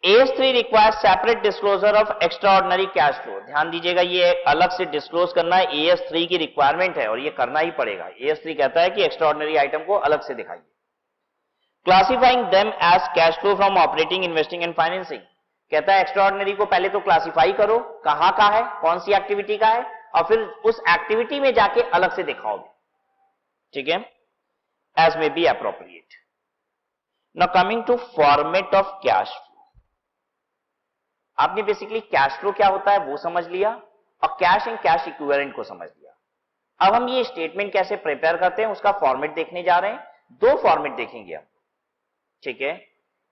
AS3 requires separate disclosure of extraordinary cash flow. ध्यान दीजिएगा, ये अलग से डिस्क्लोज करना AS3 की रिक्वायरमेंट है और ये करना ही पड़ेगा। AS3 कहता है कि एक्स्ट्राऑर्डिनरी आइटम को अलग से दिखाइए। Classifying them as cash flow from operating, investing and financing, कहता है एक्स्ट्राऑर्डिनरी को पहले तो क्लासिफाई करो, कहां का है, कौन सी एक्टिविटी का है, और फिर उस एक्टिविटी में जाके अलग से दिखाओगे, ठीक है, as may be appropriate. Now coming to format of cash flow. आपने बेसिकली कैश फ्लो क्या होता है वो समझ लिया और कैश एंड कैश इक्विवेलेंट को समझ लिया। अब हम ये स्टेटमेंट कैसे प्रिपेयर करते हैं उसका फॉर्मेट देखने जा रहे हैं। दो फॉर्मेट देखेंगे हम, ठीक है,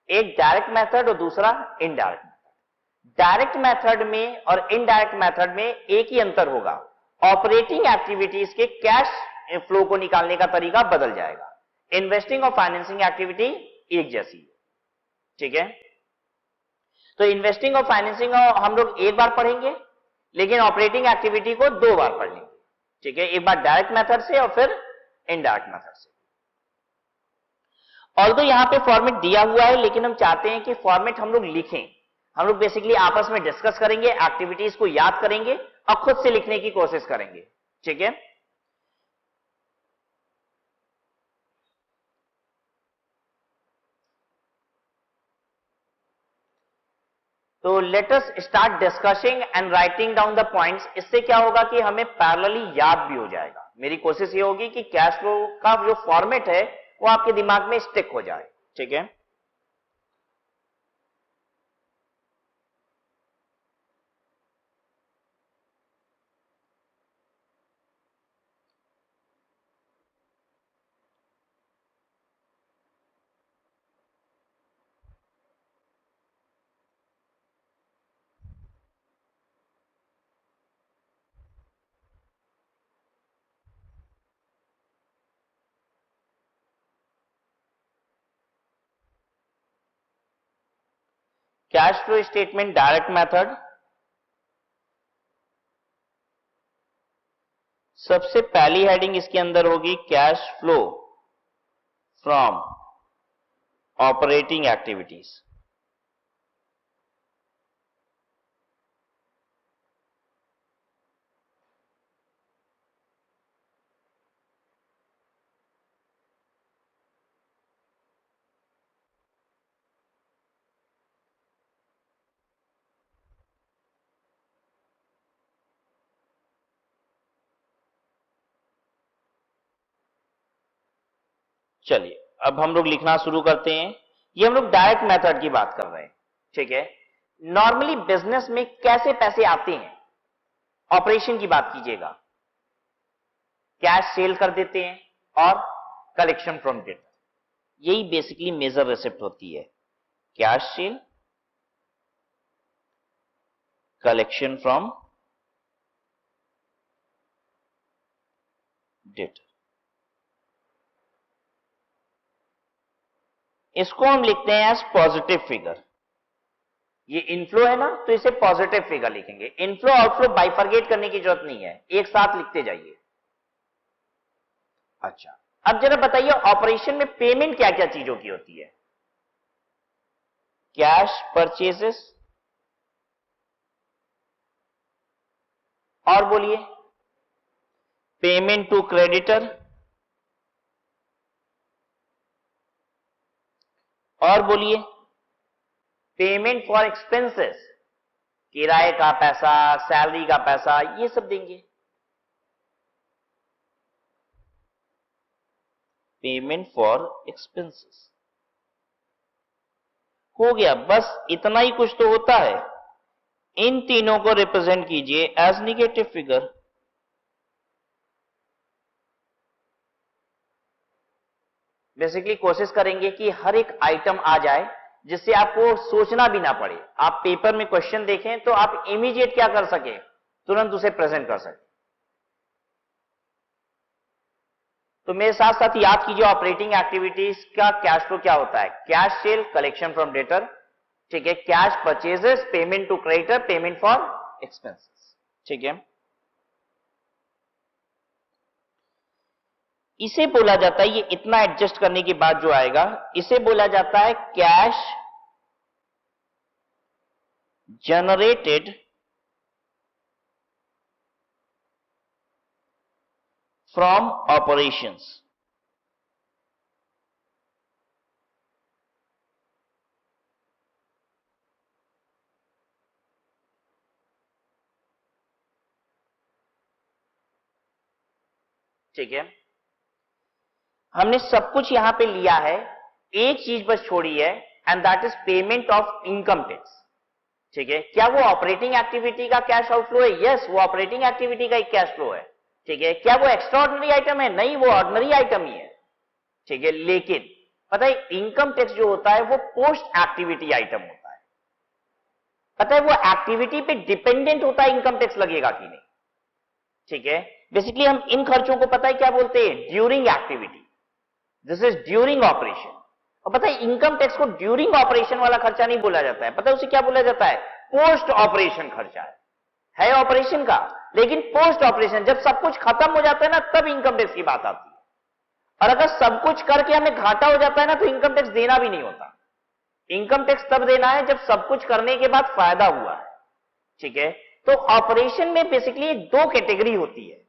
एक डायरेक्ट मेथड और दूसरा इनडायरेक्ट मेथड। डायरेक्ट मेथड में और इनडायरेक्ट मेथड में एक ही अंतर होगा, ऑपरेटिंग एक्टिविटीज के कैश फ्लो को निकालने का तरीका बदल जाएगा। इन्वेस्टिंग और फाइनेंसिंग एक्टिविटी एक जैसी है, ठीक है। तो इन्वेस्टिंग और फाइनेंसिंग हम लोग एक बार पढ़ेंगे, लेकिन ऑपरेटिंग एक्टिविटी को दो बार पढ़ लेंगे, ठीक है, एक बार डायरेक्ट मेथड से और फिर इनडायरेक्ट मेथड से। ऑल्दो यहां पे फॉर्मेट दिया हुआ है, लेकिन हम चाहते हैं कि फॉर्मेट हम लोग लिखें। हम लोग बेसिकली आपस में डिस्कस करेंगे, एक्टिविटीज को याद करेंगे और खुद से लिखने की कोशिश करेंगे, ठीक है। तो let us start discussing and writing down the points. इससे क्या होगा कि हमें पैरेलली याद भी हो जाएगा। मेरी कोशिश ये होगी कि कैश फ्लो का जो फॉर्मेट है वो आपके दिमाग में स्टिक हो जाए, ठीक है। Cash flow statement direct method. सबसे पहली हेडिंग इसके अंदर होगी cash flow from operating activities. चलिए अब हम लोग लिखना शुरू करते हैं। ये हम लोग डायरेक्ट मेथड की बात कर रहे हैं, ठीक है। नॉर्मली बिजनेस में कैसे पैसे आते हैं, ऑपरेशन की बात कीजिएगा, कैश सेल कर देते हैं और कलेक्शन फ्रॉम डेटर, यही बेसिकली मेजर रेसिप्ट होती है, cash sale, collection from debtor. इसको हम लिखते हैं एज पॉजिटिव फिगर। ये इनफ्लो है ना, तो इसे पॉजिटिव फिगर लिखेंगे। इनफ्लो आउटफ्लो बाइफरगेट करने की जरूरत नहीं है, एक साथ लिखते जाइए। अच्छा, अब जरा बताइए ऑपरेशन में पेमेंट क्या क्या चीजों की होती है। कैश परचेजेस, और बोलिए पेमेंट टू क्रेडिटर, और बोलिए पेमेंट फॉर एक्सपेंसेस, किराए का पैसा, सैलरी का पैसा, ये सब देंगे। पेमेंट फॉर एक्सपेंसेस हो गया, बस इतना ही कुछ तो होता है। इन तीनों को रिप्रेजेंट कीजिए एज निगेटिव फिगर। बेसिकली कोशिश करेंगे कि हर एक आइटम आ जाए जिससे आपको सोचना भी ना पड़े। आप पेपर में क्वेश्चन देखें तो आप इमीडिएट क्या कर सके, तुरंत उसे प्रेजेंट कर सके। तो मेरे साथ साथ याद कीजिए ऑपरेटिंग एक्टिविटीज का कैश फ्लो क्या होता है, cash sale, collection from debtor, ठीक है, cash purchases, payment to creditor, payment for expenses, ठीक है। इसे बोला जाता है, ये इतना एडजस्ट करने के बाद जो आएगा, इसे बोला जाता है कैश generated from operations. ठीक है, हमने सब कुछ यहां पे लिया है, एक चीज बस छोड़ी है, and that is payment of income tax. ठीक है, क्या वो ऑपरेटिंग एक्टिविटी का कैश आउटफ्लो है? यस, वो ऑपरेटिंग एक्टिविटी का एक कैश फ्लो है। ठीक है, क्या वो एक्स्ट्राऑर्डिनरी आइटम है? नहीं, वो ऑर्डिनरी आइटम ही है। ठीक है, लेकिन पता है इनकम टैक्स जो होता है वो पोस्ट एक्टिविटी आइटम होता है। पता है वो एक्टिविटी पे डिपेंडेंट होता है इनकम टैक्स लगेगा कि नहीं। ठीक है, बेसिकली हम इन खर्चों को पता है क्या बोलते हैं? During activity, this is during operation. और पता है इनकम टैक्स को ड्यूरिंग ऑपरेशन वाला खर्चा नहीं बोला जाता है, पता है उसे क्या बोला जाता है? पोस्ट ऑपरेशन खर्चा है ऑपरेशन का, लेकिन पोस्ट ऑपरेशन जब सब कुछ खत्म हो जाता है ना, तब इनकम टैक्स की बात आती है। और अगर सब कुछ करके हमें घाटा हो जाता है ना, तो इनकम टैक्स देना भी नहीं होता। इनकम टैक्स तब देना है जब सब कुछ करने के बाद फायदा हुआ है। ठीक है, तो ऑपरेशन में बेसिकली दो कैटेगरी होती है,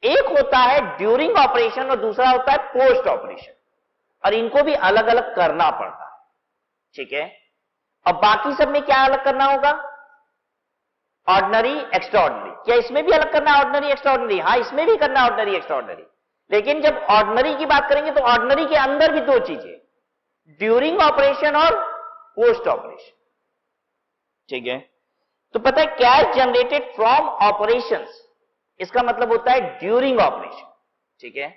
एक होता है ड्यूरिंग ऑपरेशन और दूसरा होता है पोस्ट ऑपरेशन, और इनको भी अलग अलग करना पड़ता है। ठीक है, अब बाकी सब में क्या अलग करना होगा? Ordinary, extraordinary. क्या इसमें भी अलग करना है ऑर्डिनरी एक्स्ट्राऑर्डिनरी? हाँ, इसमें भी करना है ऑर्डिनरी एक्स्ट्राऑर्डिनरी। लेकिन जब ऑर्डिनरी की बात करेंगे तो ऑर्डिनरी के अंदर भी दो चीजें, ड्यूरिंग ऑपरेशन और पोस्ट ऑपरेशन। ठीक है, तो पता है कैश जनरेटेड फ्रॉम ऑपरेशंस, इसका मतलब होता है ड्यूरिंग ऑपरेशन। ठीक है,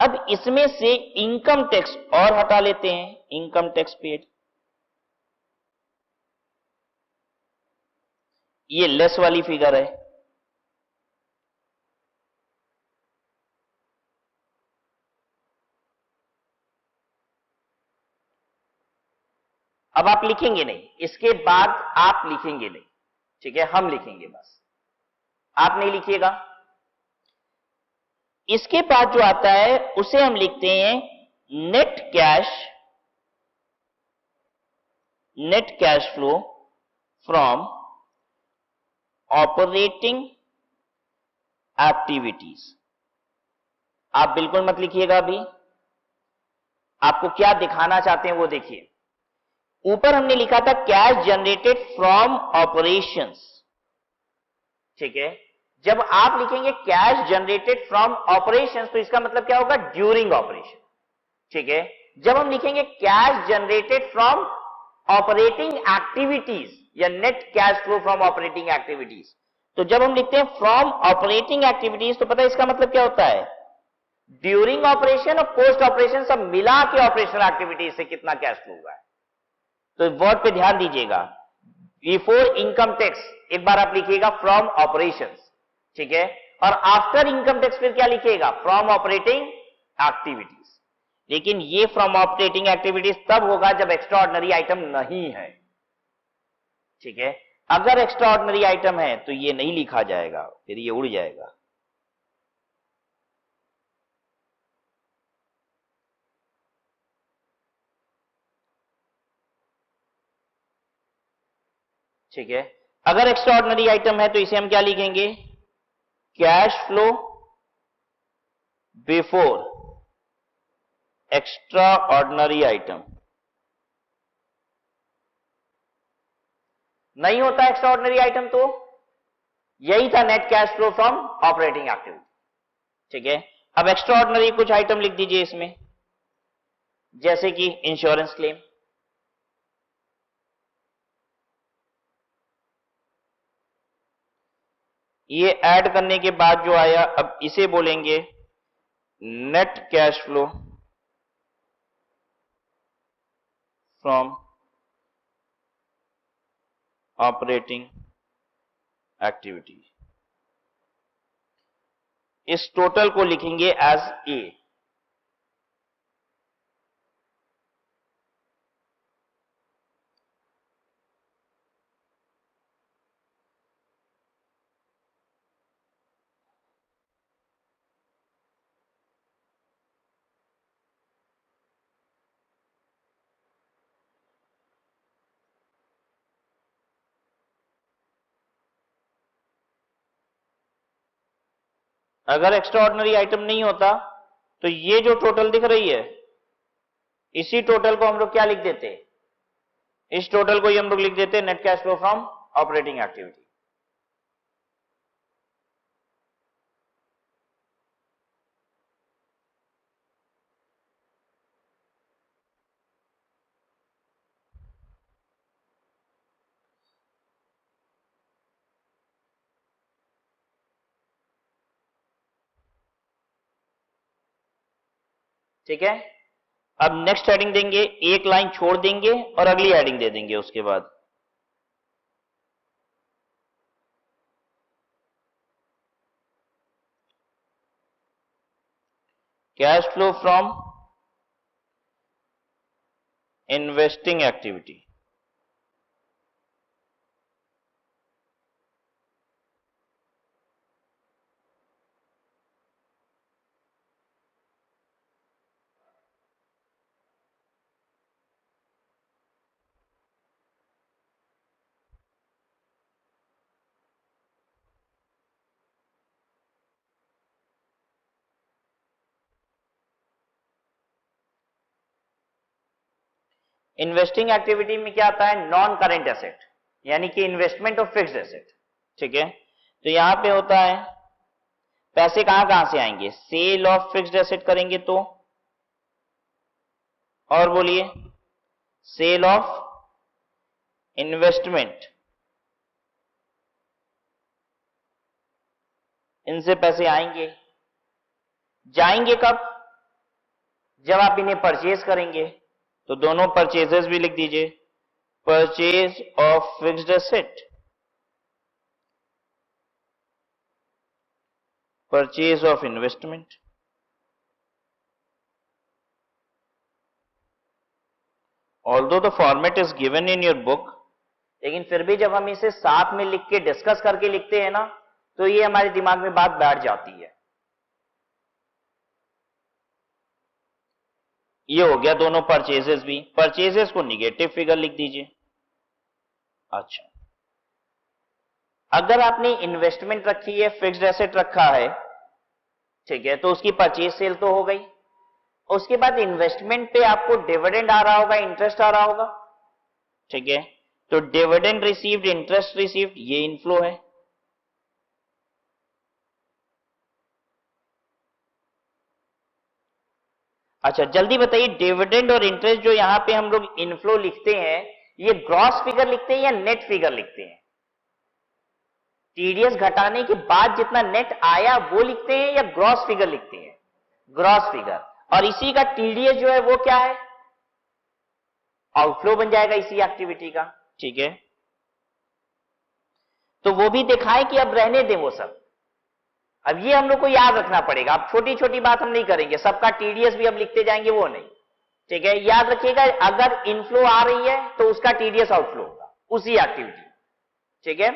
अब इसमें से इनकम टैक्स और हटा लेते हैं, इनकम टैक्स पेड, ये लेस वाली फिगर है। अब आप लिखेंगे नहीं, इसके बाद आप लिखेंगे नहीं। ठीक है, हम लिखेंगे बस, आप नहीं लिखिएगा। इसके बाद जो आता है उसे हम लिखते हैं net cash flow from operating activities. आप बिल्कुल मत लिखिएगा, अभी आपको क्या दिखाना चाहते हैं वो देखिए। ऊपर हमने लिखा था कैश जनरेटेड फ्रॉम ऑपरेशंस। ठीक है, जब आप लिखेंगे कैश जनरेटेड फ्रॉम ऑपरेशंस तो इसका मतलब क्या होगा? During operation. ठीक है, जब हम लिखेंगे cash generated from operating activities या net cash flow from operating activities, तो जब हम लिखते हैं फ्रॉम ऑपरेटिंग एक्टिविटीज तो पता है इसका मतलब क्या होता है? ड्यूरिंग ऑपरेशन और पोस्ट ऑपरेशन सब मिला के ऑपरेशनल एक्टिविटीज से कितना कैश फ्लो हुआ है। तो वर्ड पे ध्यान दीजिएगा, बिफोर इनकम टैक्स एक बार आप लिखिएगा फ्रॉम ऑपरेशंस। ठीक है, और आफ्टर इनकम टैक्स फिर क्या लिखिएगा? From operating activities. लेकिन ये फ्रॉम ऑपरेटिंग एक्टिविटीज तब होगा जब एक्स्ट्रा ऑर्डिनरी आइटम नहीं है। ठीक है, अगर एक्स्ट्रा ऑर्डिनरी आइटम है तो ये नहीं लिखा जाएगा, फिर ये उड़ जाएगा। ठीक है, अगर एक्स्ट्रा ऑर्डिनरी आइटम है तो इसे हम क्या लिखेंगे? Cash flow before extraordinary item. नहीं होता एक्स्ट्रा ऑर्डिनरी आइटम तो यही था net cash flow from operating activity. ठीक है, अब एक्स्ट्रा ऑर्डिनरी कुछ आइटम लिख दीजिए इसमें, जैसे कि इंश्योरेंस क्लेम। ये ऐड करने के बाद जो आया, अब इसे बोलेंगे net cash flow from operating activity. इस टोटल को लिखेंगे एज ए। अगर एक्स्ट्रा ऑर्डिनरी आइटम नहीं होता तो ये जो टोटल दिख रही है, इसी टोटल को हम लोग क्या लिख देते, इस टोटल को ही हम लोग लिख देते net cash flow from operating activity. ठीक है, अब नेक्स्ट हेडिंग देंगे, एक लाइन छोड़ देंगे और अगली हेडिंग दे देंगे उसके बाद। Cash flow from investing activity. Investing activity में क्या आता है, नॉन करेंट एसेट, यानी कि इन्वेस्टमेंट ऑफ फिक्स्ड एसेट। ठीक है, तो यहां पे होता है पैसे कहां कहां से आएंगे, सेल ऑफ फिक्स्ड एसेट करेंगे तो, और बोलिए सेल ऑफ इन्वेस्टमेंट, इनसे पैसे आएंगे। जाएंगे कब, जब आप इन्हें परचेज करेंगे, तो दोनों परचेजेस भी लिख दीजिए, purchase of fixed asset, purchase of investment. Although the format is given in your book, लेकिन फिर भी जब हम इसे साथ में लिख के डिस्कस करके लिखते हैं ना, तो ये हमारे दिमाग में बात बैठ जाती है। ये हो गया दोनों परचेजेस भी, परचेजेस को निगेटिव फिगर लिख दीजिए। अच्छा, अगर आपने इन्वेस्टमेंट रखी है, फिक्स्ड एसेट रखा है, ठीक है, तो उसकी परचेज सेल तो हो गई। उसके बाद इन्वेस्टमेंट पे आपको डिविडेंड आ रहा होगा, इंटरेस्ट आ रहा होगा। ठीक है, तो डिविडेंड रिसीव्ड, इंटरेस्ट रिसीव्ड, ये इनफ्लो है। अच्छा, जल्दी बताइए, डिविडेंड और इंटरेस्ट जो यहां पे हम लोग इनफ्लो लिखते हैं, ये ग्रॉस फिगर लिखते हैं या नेट फिगर लिखते हैं? टीडीएस घटाने के बाद जितना नेट आया वो लिखते हैं या ग्रॉस फिगर लिखते हैं? Gross figure. और इसी का टीडीएस जो है वो क्या है, आउटफ्लो बन जाएगा इसी एक्टिविटी का। ठीक है, तो वो भी दिखाएं कि अब रहने दें वो सब। अब ये हम लोग को याद रखना पड़ेगा, अब छोटी छोटी बात हम नहीं करेंगे, सबका टीडीएस भी अब लिखते जाएंगे वो नहीं। ठीक है, याद रखिएगा, अगर इनफ्लो आ रही है तो उसका टीडीएस आउटफ्लो होगा उसी एक्टिविटी। ठीक है,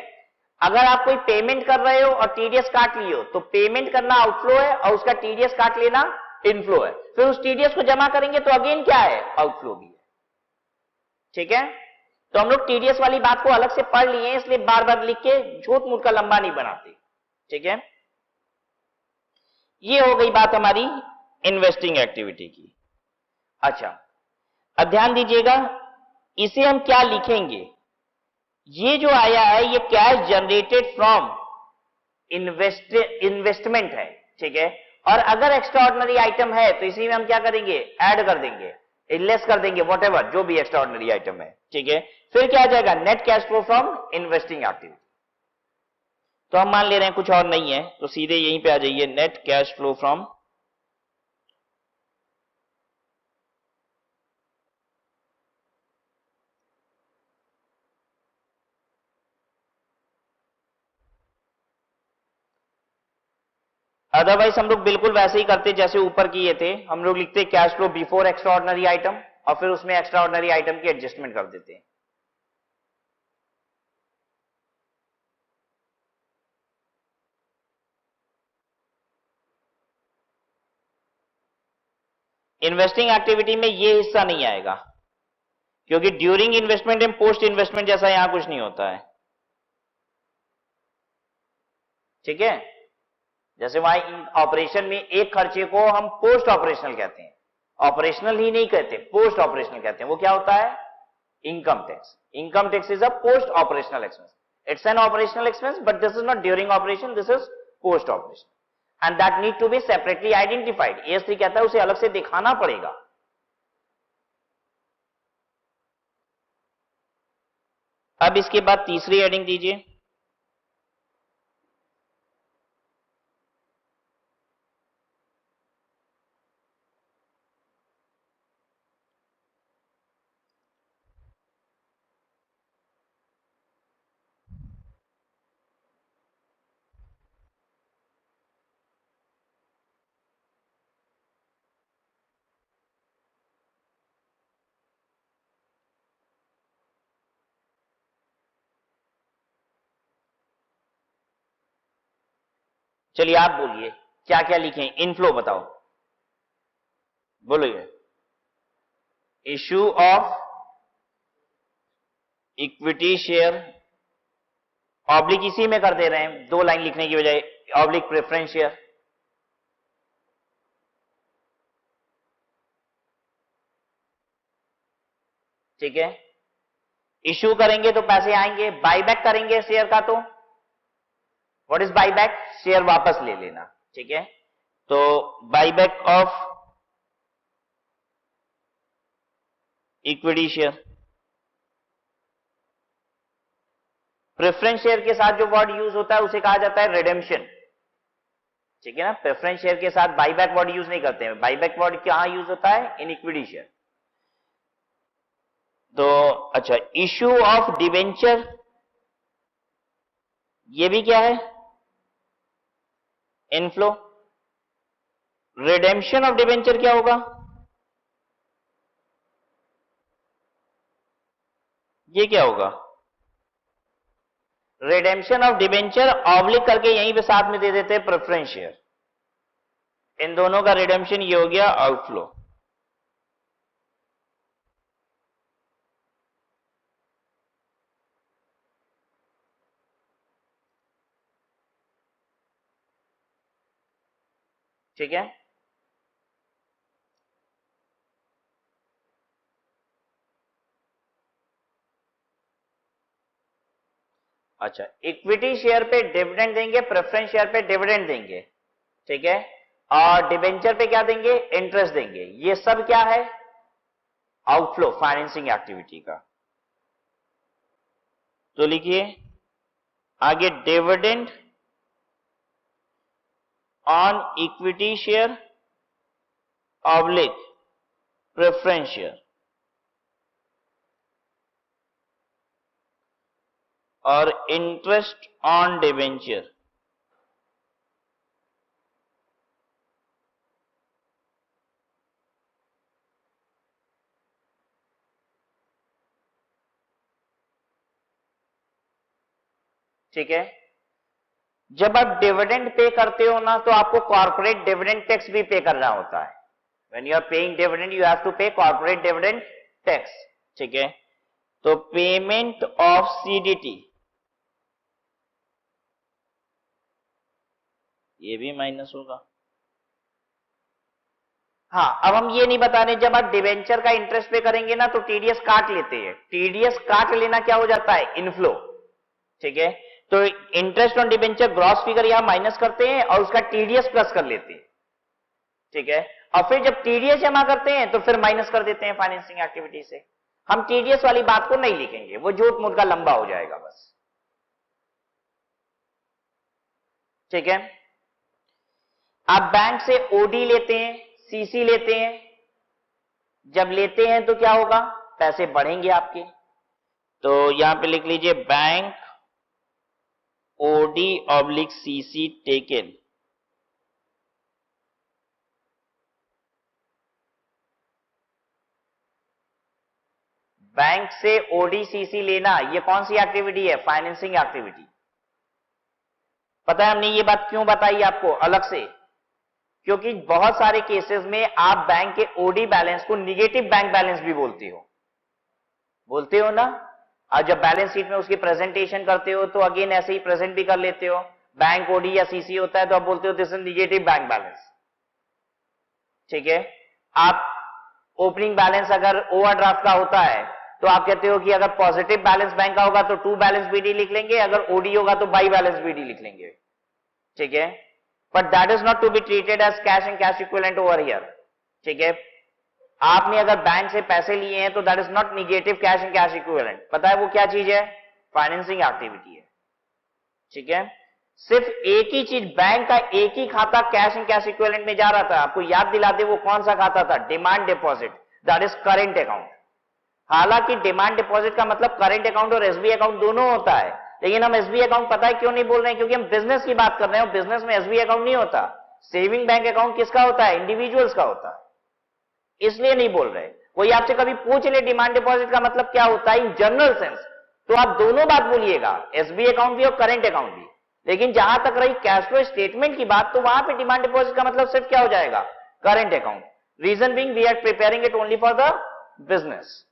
अगर आप कोई पेमेंट कर रहे हो और टीडीएस काट लिए हो, तो पेमेंट करना आउटफ्लो है और उसका टीडीएस काट लेना इनफ्लो है। फिर उस टीडीएस को जमा करेंगे तो अगेन क्या है, आउटफ्लो भी है। ठीक है, तो हम लोग टीडीएस वाली बात को अलग से पढ़ लिए, इसलिए बार बार लिख के झूठ मूठ का लंबा नहीं बनाते। ठीक है, ये हो गई बात हमारी इन्वेस्टिंग एक्टिविटी की। अच्छा, अब ध्यान दीजिएगा, इसे हम क्या लिखेंगे, ये जो आया है ये कैश जनरेटेड फ्रॉम इन्वेस्टमेंट है। ठीक है, और अगर एक्स्ट्राऑर्डिनरी आइटम है तो इसी में हम क्या करेंगे, ऐड कर देंगे, लेस कर देंगे, व्हाटएवर जो भी एक्स्ट्राऑर्डिनरी आइटम है। ठीक है, फिर क्या आ जाएगा, net cash flow from investing activity. तो हम मान ले रहे हैं कुछ और नहीं है, तो सीधे यहीं पे आ जाइए, net cash flow from otherwise हम लोग बिल्कुल वैसे ही करते जैसे ऊपर किए थे, हम लोग लिखते cash flow before extraordinary item और फिर उसमें एक्स्ट्राऑर्डिनरी आइटम की एडजस्टमेंट कर देते हैं। इन्वेस्टिंग एक्टिविटी में ये हिस्सा नहीं आएगा, क्योंकि during investment and post investment जैसा यहां कुछ नहीं होता है। ठीक है, जैसे वहां ऑपरेशन में एक खर्चे को हम पोस्ट ऑपरेशनल कहते हैं, ऑपरेशनल ही नहीं कहते, पोस्ट ऑपरेशनल कहते हैं। वो क्या होता है? Income tax. Income tax is a post operational expense. It's an operational expense but this is not during operation, this is post operation and that need to be separately identified. AS3 कहता है उसे अलग से दिखाना पड़ेगा। अब इसके बाद तीसरी हेडिंग दीजिए। चलिए आप बोलिए क्या क्या लिखें। इनफ्लो बताओ, बोलिए। Issue of equity share, oblique इसी में कर दे रहे हैं, 2 लाइन लिखने की बजाय, ऑब्लिक प्रेफरेंस शेयर। ठीक है, इश्यू करेंगे तो पैसे आएंगे, बाईबैक करेंगे शेयर का तो व्हाट इज बाईबैक? शेयर वापस ले लेना। ठीक है, तो buyback of equity share. Preference share के साथ जो वर्ड यूज होता है उसे कहा जाता है रिडेम्पशन। ठीक है ना, प्रेफरेंस शेयर के साथ बाईबैक वर्ड यूज नहीं करते हैं। बाईबैक वर्ड कहां यूज होता है? In equity share. तो अच्छा, इश्यू ऑफ डिवेंचर, ये भी क्या है? इनफ्लो। रिडेम्पशन ऑफ डिवेंचर क्या होगा? ये क्या होगा? रिडेम्पशन ऑफ डिवेंचर ऑब्लिक करके यहीं पे साथ में दे देते हैं प्रेफरेंस शेयर। इन दोनों का रिडेम्पशन ये हो गया आउटफ्लो। ठीक है, अच्छा, इक्विटी शेयर पे डिविडेंड देंगे, प्रेफरेंस शेयर पे डिविडेंड देंगे। ठीक है, और डिवेंचर पे क्या देंगे? इंटरेस्ट देंगे। ये सब क्या है? आउटफ्लो फाइनेंसिंग एक्टिविटी का। तो लिखिए आगे, dividend on equity share oblique preference share और इंटरेस्ट ऑन डिवेंचर। ठीक है, जब आप डिविडेंड पे करते हो ना तो आपको कॉर्पोरेट डिविडेंड टैक्स भी पे करना होता है। When you are paying dividend you have to pay corporate dividend tax. ठीक है, तो पेमेंट ऑफ CDT ये भी माइनस होगा। हाँ, अब हम ये नहीं बता रहे, जब आप डिवेंचर का इंटरेस्ट पे करेंगे ना तो TDS काट लेते हैं। TDS काट लेना क्या हो जाता है? इनफ्लो। ठीक है, तो interest on debenture gross figure यहां माइनस करते हैं और उसका TDS प्लस कर लेते हैं। ठीक है, और फिर जब TDS जमा करते हैं तो फिर माइनस कर देते हैं फाइनेंसिंग एक्टिविटी से। हम TDS वाली बात को नहीं लिखेंगे, वो झूठ मूठ का लंबा हो जाएगा बस। ठीक है, आप बैंक से OD लेते हैं, CC लेते हैं। जब लेते हैं तो क्या होगा? पैसे बढ़ेंगे आपके। तो यहां पे लिख लीजिए बैंक OD/CC टेकन। बैंक से OD/CC लेना ये कौन सी एक्टिविटी है? Financing activity. पता है हमने ये बात क्यों बताई आपको अलग से? क्योंकि बहुत सारे केसेस में आप बैंक के OD बैलेंस को निगेटिव बैंक बैलेंस भी बोलते हो ना। और जब बैलेंस शीट में उसकी प्रेजेंटेशन करते हो तो अगेन ऐसे ही प्रेजेंट भी कर लेते हो। बैंक ओडी या सीसी होता है तो आप बोलते हो this is negative bank balance, ठीक है। आप ओपनिंग बैलेंस अगर ओवरड्राफ्ट का होता है तो आप कहते हो कि अगर पॉजिटिव बैलेंस बैंक का होगा तो टू बैलेंस बीडी लिख लेंगे, अगर ओडी होगा तो बाई बैलेंस बीडी लिख लेंगे, ठीक है। But that is not to be treated as cash and cash equivalent over here, ठीक है। आपने अगर बैंक से पैसे लिए हैं तो that is not negative cash and cash equivalent. पता है वो क्या चीज है? फाइनेंसिंग एक्टिविटी है, ठीक है। सिर्फ एक ही चीज, बैंक का एक ही खाता कैश एंड कैश इक्विवेलेंट में जा रहा था। आपको याद दिला दे वो कौन सा खाता था? Demand deposit, that is current account. हालांकि डिमांड डिपॉजिट का मतलब करेंट अकाउंट और एसबी अकाउंट दोनों होता है, लेकिन हम एसबी अकाउंट पता है क्यों नहीं बोल रहे हैं? क्योंकि हम बिजनेस की बात कर रहे हैं और बिजनेस में एसबी अकाउंट नहीं होता। सेविंग बैंक अकाउंट किसका होता है? इंडिविजुअल्स का होता है, इसलिए नहीं बोल रहे। कोई आपसे कभी पूछ ले डिमांड डिपॉजिट का मतलब क्या होता है इन जनरल सेंस, तो आप दोनों बात बोलिएगा, एसबी अकाउंट भी और करेंट अकाउंट भी। लेकिन जहां तक रही कैश फ्लो स्टेटमेंट की बात, तो वहां पे डिमांड डिपॉजिट का मतलब सिर्फ क्या हो जाएगा? Current account. Reason being we are preparing it only for the business.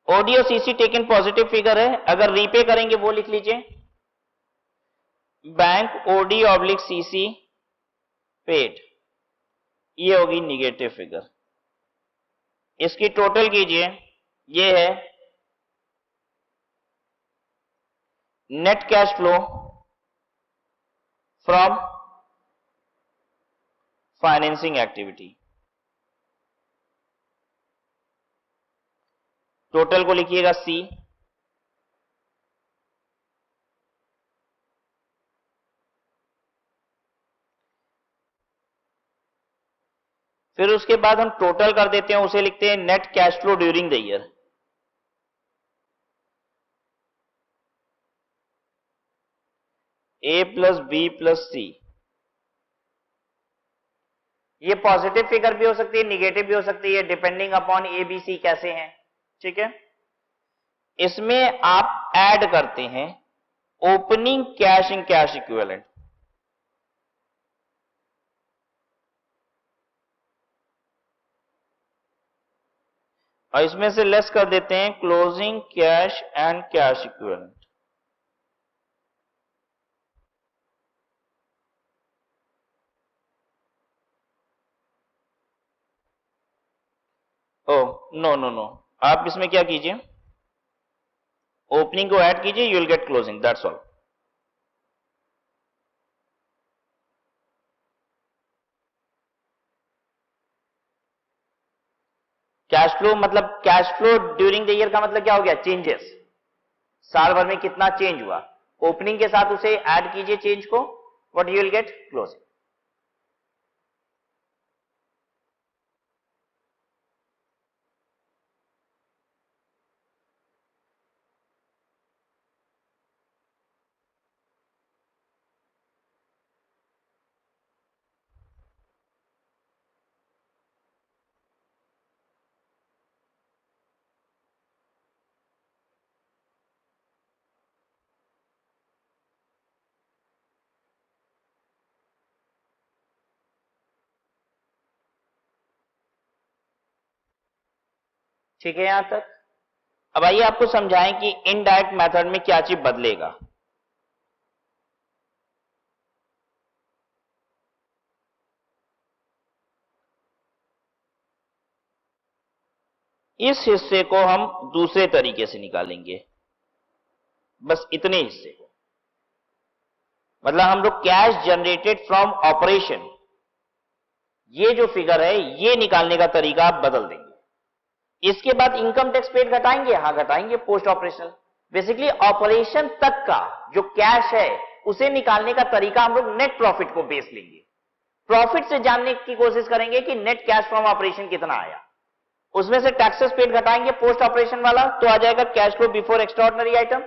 OD और सीसी टेकन पॉजिटिव फिगर है, अगर रीपे करेंगे वो लिख लीजिए, bank OD oblique CC paid, ये होगी निगेटिव फिगर। इसकी टोटल कीजिए, ये है net cash flow from financing activity. Total को लिखिएगा सी, फिर उसके बाद हम टोटल कर देते हैं, उसे लिखते हैं net cash flow during the year. A plus B plus C. ये पॉजिटिव फिगर भी हो सकती है, निगेटिव भी हो सकती है, depending upon A B C कैसे हैं, ठीक है। इसमें आप ऐड करते हैं opening cash in cash equivalent, और इसमें से लेस कर देते हैं closing cash and cash equivalent. No no no, आप इसमें क्या कीजिए, ओपनिंग को ऐड कीजिए, you will get closing, that's all. Cash flow मतलब cash flow during the year का मतलब क्या हो गया? चेंजेस, साल भर में कितना चेंज हुआ। ओपनिंग के साथ उसे ऐड कीजिए चेंज को, what you will get? Closing. ठीक है यहां तक। अब आइए आपको समझाएं कि इनडायरेक्ट मेथड में क्या चीज बदलेगा। इस हिस्से को हम दूसरे तरीके से निकालेंगे, बस इतने हिस्से को, मतलब हम लोग कैश जनरेटेड फ्रॉम ऑपरेशन, ये जो फिगर है ये निकालने का तरीका आप बदल देंगे। इसके बाद इनकम टैक्स पेड घटाएंगे, हाँ घटाएंगे पोस्ट ऑपरेशनल। बेसिकली ऑपरेशन तक का जो कैश है उसे निकालने का तरीका हम लोग नेट प्रॉफिट को बेस लेंगे। प्रॉफिट से जानने की कोशिश करेंगे कि नेट कैश फ्रॉम ऑपरेशन कितना आया, उसमें से टैक्सेस पेड घटाएंगे पोस्ट ऑपरेशन वाला, तो आ जाएगा cash flow before extraordinary item.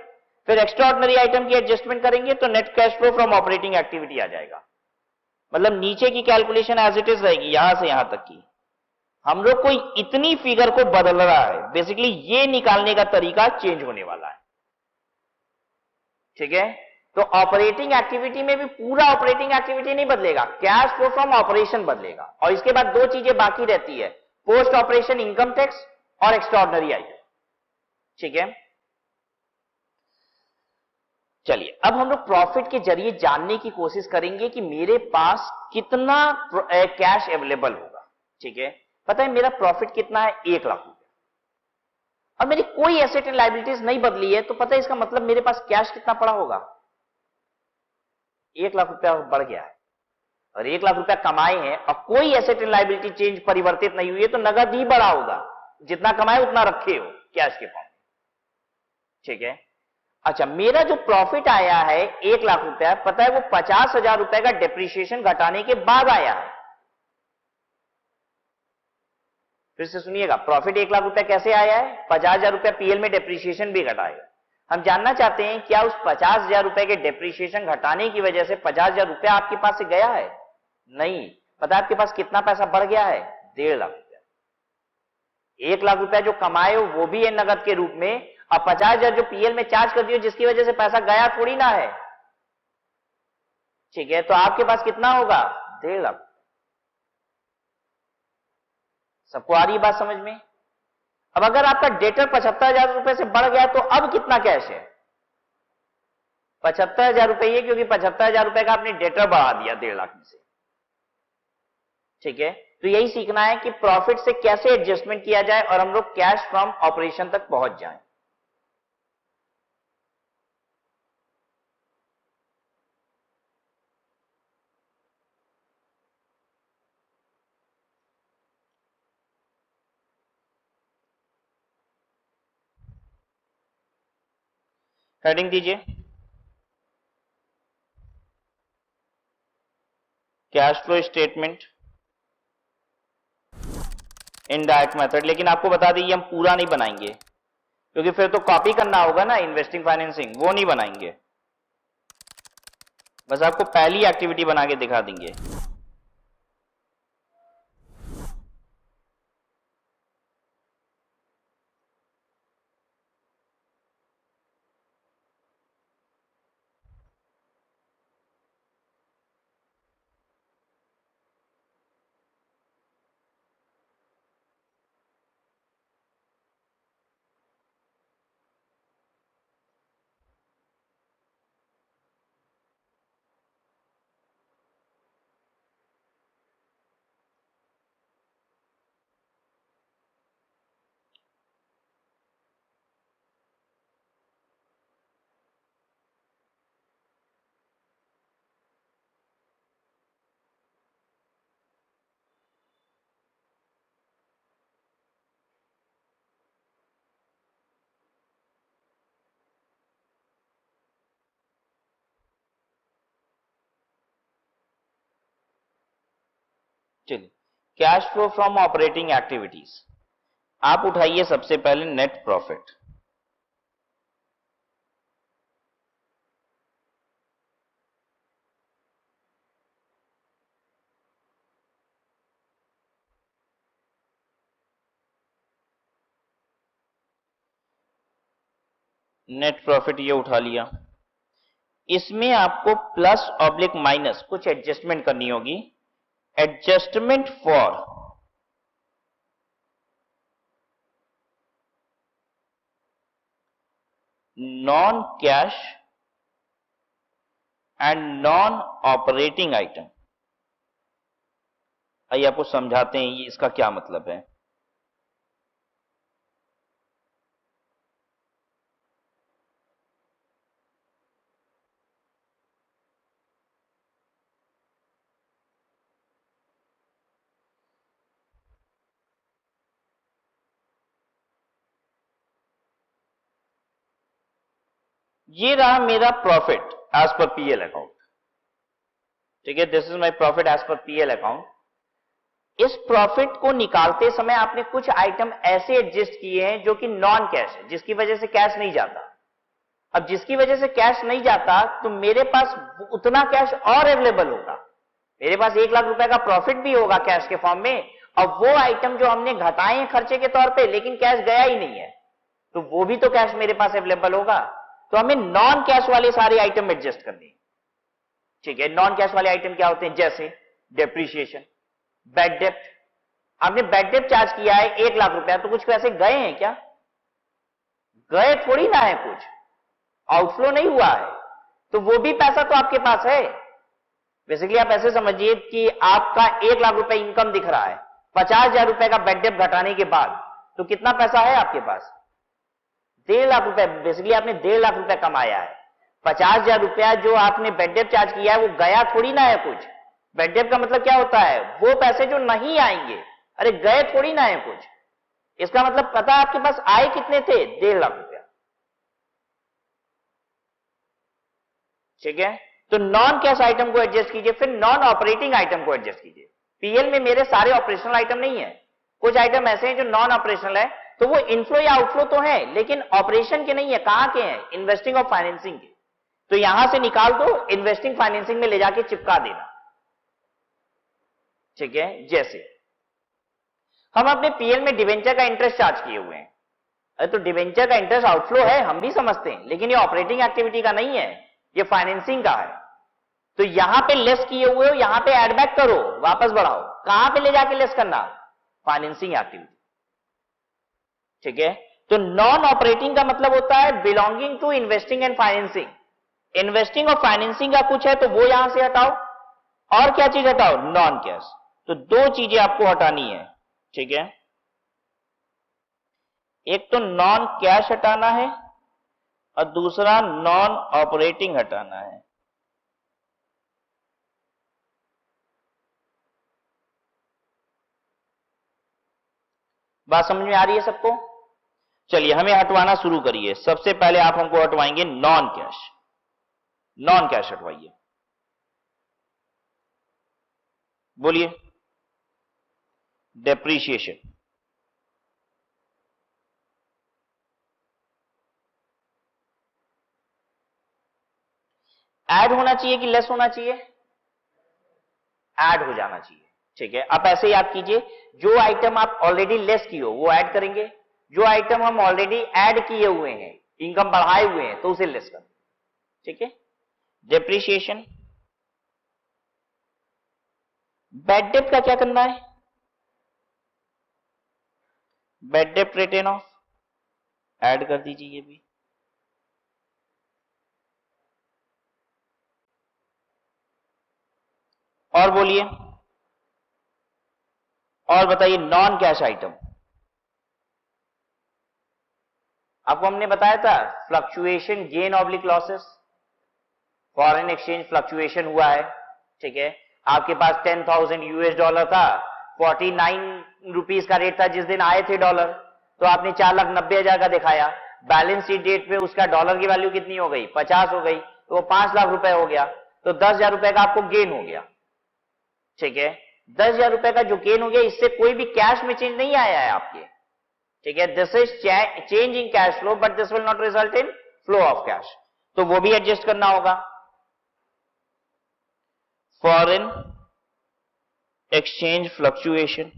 फिर एक्स्ट्राऑर्डिनरी आइटम की एडजस्टमेंट करेंगे तो net cash flow from operating activity आ जाएगा। मतलब नीचे की कैलकुलेशन एज इट इज रहेगी, यहां से यहां तक की। हम लोग कोई इतनी फिगर को बदल रहा है, बेसिकली ये निकालने का तरीका चेंज होने वाला है, ठीक है। तो ऑपरेटिंग एक्टिविटी में भी पूरा ऑपरेटिंग एक्टिविटी नहीं बदलेगा, कैश फ्लो फ्रॉम ऑपरेशन बदलेगा। और इसके बाद दो चीजें बाकी रहती है, पोस्ट ऑपरेशन इनकम टैक्स और एक्स्ट्राऑर्डिनरी आइटम, ठीक है। चलिए अब हम लोग प्रॉफिट के जरिए जानने की कोशिश करेंगे कि मेरे पास कितना कैश अवेलेबल होगा। ठीक है, पता है मेरा प्रॉफिट कितना है, 1 लाख रुपया, और मेरी कोई एसेट एंड लायबिलिटीज नहीं बदली है, तो पता है इसका मतलब मेरे पास कैश कितना पड़ा होगा, 1 लाख रुपया बढ़ गया है। और 1 लाख रुपया कमाए हैं और कोई एसेट एंड लायबिलिटी चेंज परिवर्तित नहीं हुई है, तो नगद ही बढ़ा होगा, जितना कमाए उतना रखे हो कैश के फॉर्म में। ठीक है, अच्छा मेरा जो प्रॉफिट आया है 1 लाख रुपया, पता है वो 50,000 रुपए का डेप्रीशिएशन घटाने के बाद आया है। फिर से सुनिएगा, प्रॉफिट 1 लाख रुपया कैसे आया है, 50,000 रुपया पीएल में डेप्रीशिएशन भी घटाएगा। हम जानना चाहते हैं क्या उस 50,000 रुपए के डेप्रीशिएशन घटाने की वजह से 50,000 रुपया आपके पास से गया है, नहीं। पता है आपके पास कितना पैसा बढ़ गया है, 1.5 लाख रुपया। 1 लाख रुपया जो कमाए हो वो भी है नगद के रूप में, अब 50,000 जो पीएल में चार्ज कर दियो जिसकी वजह से पैसा गया थोड़ी ना है। ठीक है, तो आपके पास कितना होगा, 1.5 लाख। सबको आ रही बात समझ में। अब अगर आपका डेटर 75,000 रुपए से बढ़ गया तो अब कितना कैश है, 75,000 रुपए, क्योंकि 75,000 रुपए का आपने डेटर बढ़ा दिया 1.5 लाख में से। ठीक है, तो यही सीखना है कि प्रॉफिट से कैसे एडजस्टमेंट किया जाए और हम लोग कैश फ्रॉम ऑपरेशन तक पहुंच जाएं। हेडिंग दीजिए, cash flow statement indirect method. लेकिन आपको बता दें हम पूरा नहीं बनाएंगे, क्योंकि फिर तो कॉपी करना होगा ना, इन्वेस्टिंग फाइनेंसिंग, वो नहीं बनाएंगे। बस आपको पहली एक्टिविटी बना के दिखा देंगे। चलिए, cash flow from operating activities, आप उठाइए सबसे पहले नेट प्रॉफिट। नेट प्रॉफिट ये उठा लिया, इसमें आपको प्लस ऑब्लिक माइनस कुछ एडजस्टमेंट करनी होगी। Adjustment for non cash and non operating item. आइए आपको समझाते हैं ये इसका क्या मतलब है। ये रहा मेरा profit as per PL account. ठीक है, this is my profit as per PL account. इस प्रॉफिट को निकालते समय आपने कुछ आइटम ऐसे एडजस्ट किए हैं जो कि नॉन कैश है, जिसकी वजह से कैश नहीं जाता। अब जिसकी वजह से कैश नहीं जाता तो मेरे पास उतना कैश और अवेलेबल होगा। मेरे पास 1 लाख रुपए का प्रॉफिट भी होगा कैश के फॉर्म में, और वो आइटम जो हमने घटाए हैं खर्चे के तौर पे लेकिन कैश गया ही नहीं है, तो वो भी तो कैश मेरे पास अवेलेबल होगा। तो हमें नॉन कैश वाले सारे आइटम एडजस्ट करने। ठीक है, नॉन कैश वाले आइटम क्या होते हैं, जैसे डेप्रीशिएशन, बैड डेप्ट। आपने बैड डेप्ट चार्ज किया है 1 लाख रुपया, तो कुछ पैसे गए हैं क्या, गए थोड़ी ना है, कुछ आउटफ्लो नहीं हुआ है। तो वो भी पैसा तो आपके पास है। बेसिकली आप ऐसे समझिए कि आपका 1 लाख रुपए इनकम दिख रहा है, 50,000 रुपए का बेड डेप्ट घटाने के बाद, तो कितना पैसा है आपके पास? 1.5 लाख रुपए। बेसिकली आपने 1.5 लाख रुपए कमाया है। 50,000 रुपया जो आपने बेड डेप्ट चार्ज किया है वो गया थोड़ी ना है कुछ। बेड डेप्ट का मतलब क्या होता है? वो पैसे जो नहीं आएंगे, अरे गए थोड़ी ना है कुछ। इसका मतलब पता है आपके पास आए कितने थे? 1.5 लाख रुपया। ठीक है, तो नॉन कैश आइटम को एडजस्ट कीजिए, फिर नॉन ऑपरेटिंग आइटम को एडजस्ट कीजिए। पीएल में मेरे सारे ऑपरेशनल आइटम नहीं है, कुछ आइटम ऐसे हैं जो नॉन ऑपरेशनल है, तो वो इनफ्लो या आउटफ्लो तो है लेकिन ऑपरेशन के नहीं है। कहां के हैं? इन्वेस्टिंग और फाइनेंसिंग के। तो यहां से निकाल दो, इन्वेस्टिंग फाइनेंसिंग में ले जाके चिपका देना। ठीक है, जैसे हम अपने पीएल में डिवेंचर का इंटरेस्ट चार्ज किए हुए हैं, अरे तो डिवेंचर का इंटरेस्ट आउटफ्लो है, हम भी समझते हैं, लेकिन ये ऑपरेटिंग एक्टिविटी का नहीं है, ये फाइनेंसिंग का है। तो यहां पे लेस किए हुए हो, यहां पे एड बैक करो, वापस बढ़ाओ। कहां पे ले जाके लेस करना? Financing activity. ठीक है, तो नॉन ऑपरेटिंग का मतलब होता है belonging to investing and financing. Investing और फाइनेंसिंग का कुछ है तो वो यहां से हटाओ, और क्या चीज हटाओ? Non cash. तो दो चीजें आपको हटानी है। ठीक है, एक तो नॉन कैश हटाना है और दूसरा नॉन ऑपरेटिंग हटाना है। बात समझ में आ रही है सबको? चलिए हमें हटवाना शुरू करिए। सबसे पहले आप हमको हटवाएंगे नॉन कैश। नॉन कैश हटवाइए, बोलिए। डेप्रीशिएशन, ऐड होना चाहिए कि लेस होना चाहिए? ऐड हो जाना चाहिए। ठीक है, आप ऐसे याद कीजिए, जो आइटम आप ऑलरेडी लेस किए हो वो ऐड करेंगे, जो आइटम हम ऑलरेडी ऐड किए हुए हैं, इनकम बढ़ाए हुए हैं, तो उसे लेस कर। ठीक है, डेप्रीशिएशन। बैड डेप्ट का क्या करना है? बैड डेप्ट रिटर्न ऑफ ऐड कर दीजिए ये भी। और बोलिए, और बताइए नॉन कैश आइटम। आपको हमने बताया था fluctuation gain oblique losses, foreign exchange fluctuation हुआ है। ठीक है, आपके पास 10,000 यूएस डॉलर था, 49 रुपीज का रेट था जिस दिन आए थे डॉलर, तो आपने 4,90,000 का दिखाया। बैलेंस शीट डेट पे उसका डॉलर की वैल्यू कितनी हो गई? 50 हो गई, तो वो 5 लाख रुपए हो गया, तो 10,000 रुपए का आपको गेन हो गया। ठीक है, 10,000 रुपए का जो गेन हो गया, इससे कोई भी कैश में चेंज नहीं आया है आपके। ठीक है, this is change in cash flow but this will not result in flow of cash, तो वो भी एडजस्ट करना होगा। फॉरेन एक्सचेंज फ्लक्चुएशन,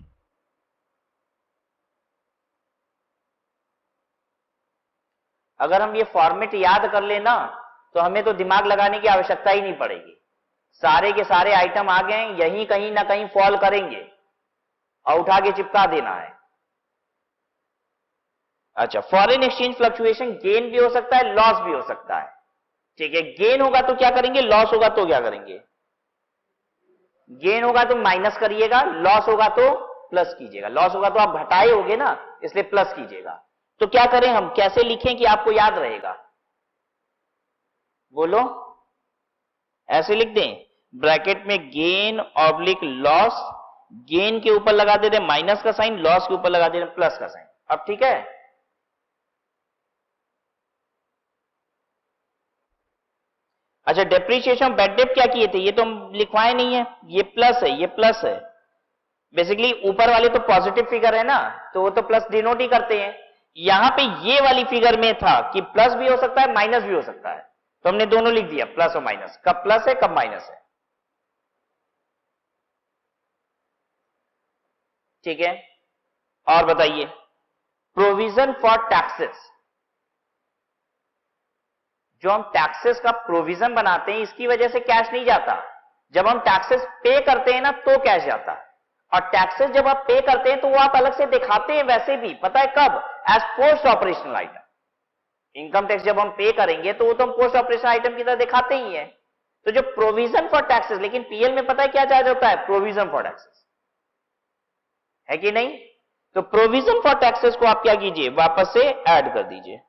अगर हम ये फॉर्मेट याद कर लेना तो हमें तो दिमाग लगाने की आवश्यकता ही नहीं पड़ेगी। सारे के सारे आइटम आ गए, यहीं कहीं ना कहीं फॉल करेंगे और उठा के चिपका देना है। अच्छा, फॉरेन एक्सचेंज फ्लक्चुएशन गेन भी हो सकता है, लॉस भी हो सकता है। ठीक है, गेन होगा तो क्या करेंगे, लॉस होगा तो क्या करेंगे? गेन होगा तो माइनस करिएगा, लॉस होगा तो प्लस कीजिएगा। लॉस होगा तो आप घटाए होगे ना, इसलिए प्लस कीजिएगा। तो क्या करें हम, कैसे लिखें कि आपको याद रहेगा? बोलो, ऐसे लिख दें, ब्रैकेट में गेन ऑब्लिक लॉस, गेन के ऊपर लगा दे रहे माइनस का साइन, लॉस के ऊपर लगा दे रहे प्लस का साइन। अब ठीक है, अच्छा डेप्रीशिएशन बैड डेप्ट क्या किए थे, ये तो हम लिखवाए नहीं है, ये प्लस है, ये प्लस है। बेसिकली ऊपर वाले तो पॉजिटिव फिगर है ना, तो वो तो प्लस डिनोट ही करते हैं। यहां पे ये वाली फिगर में था कि प्लस भी हो सकता है माइनस भी हो सकता है, तो हमने दोनों लिख दिया, प्लस और माइनस। कब प्लस है कब माइनस है। ठीक है, और बताइए, प्रोविजन फॉर टैक्सेस, जो हम टैक्सेस का प्रोविजन बनाते हैं इसकी वजह से कैश नहीं जाता। जब हम टैक्सेस पे करते हैं ना तो कैश जाता है, और टैक्सेस जब आप पे करते हैं तो वो आप अलग से दिखाते हैं वैसे भी, पता है कब? As post operational item. Income tax जब हम पे करेंगे तो वो तो हम पोस्ट ऑपरेशन आइटम की तरह दिखाते ही है। तो जो प्रोविजन फॉर टैक्सेस, लेकिन पीएल में पता है क्या चार्ज होता है? प्रोविजन फॉर टैक्सेस, है कि नहीं? तो प्रोविजन फॉर टैक्सेस को आप क्या कीजिए, वापस से ऐड कर दीजिए।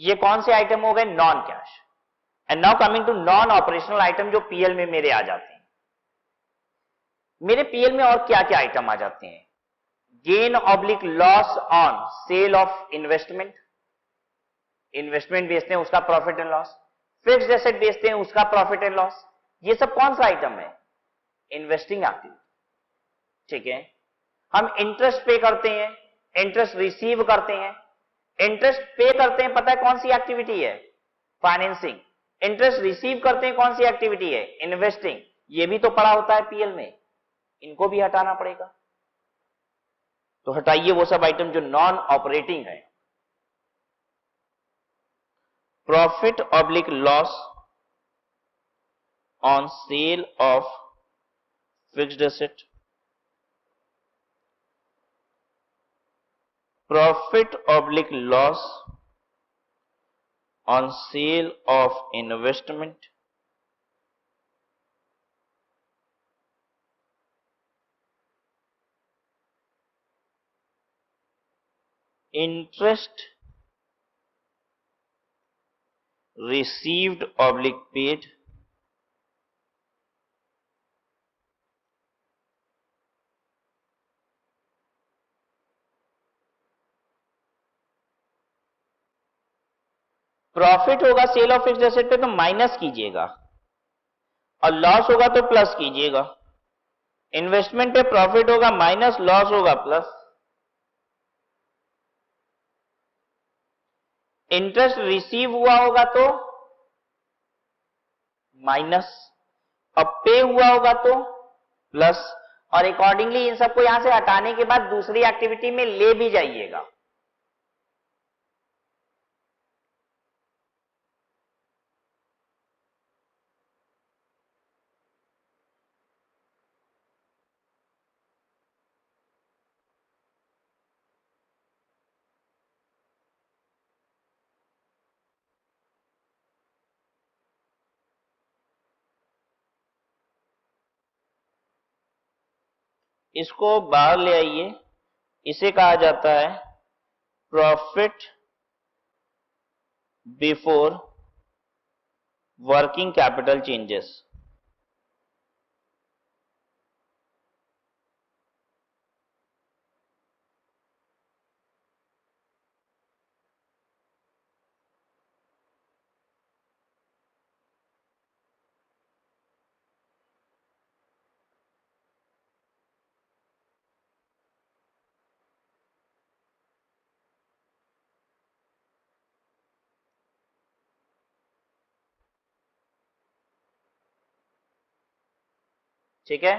ये कौन से आइटम हो गए? Non cash. And now coming to non operational item जो पीएल में मेरे आ जाते हैं। मेरे पीएल में और क्या क्या आइटम आ जाते हैं? Gain oblique loss on sale of investment, investment बेचते हैं उसका profit and loss, fixed asset बेचते हैं उसका प्रॉफिट एंड लॉस। ये सब कौन सा आइटम है? Investing activity. ठीक है, हम इंटरेस्ट पे करते हैं, इंटरेस्ट रिसीव करते हैं। इंटरेस्ट पे करते हैं, पता है कौन सी एक्टिविटी है? फाइनेंसिंग। इंटरेस्ट रिसीव करते हैं, कौन सी एक्टिविटी है? इन्वेस्टिंग। ये भी तो पड़ा होता है पीएल में, इनको भी हटाना पड़ेगा। तो हटाइए वो सब आइटम जो नॉन ऑपरेटिंग है। Profit oblique loss on sale of fixed asset, profit oblique loss on sale of investment, interest received oblique paid, profit होगा सेल ऑफ फिक्स्ड एसेट पे तो माइनस कीजिएगा, और लॉस होगा तो प्लस कीजिएगा। इन्वेस्टमेंट पे प्रॉफिट होगा माइनस, लॉस होगा प्लस। इंटरेस्ट रिसीव हुआ होगा तो माइनस, और पे हुआ होगा तो प्लस। और अकॉर्डिंगली इन सबको यहां से हटाने के बाद दूसरी एक्टिविटी में ले भी जाइएगा। इसको बाहर ले आइए, इसे कहा जाता है profit before working capital changes. ठीक है,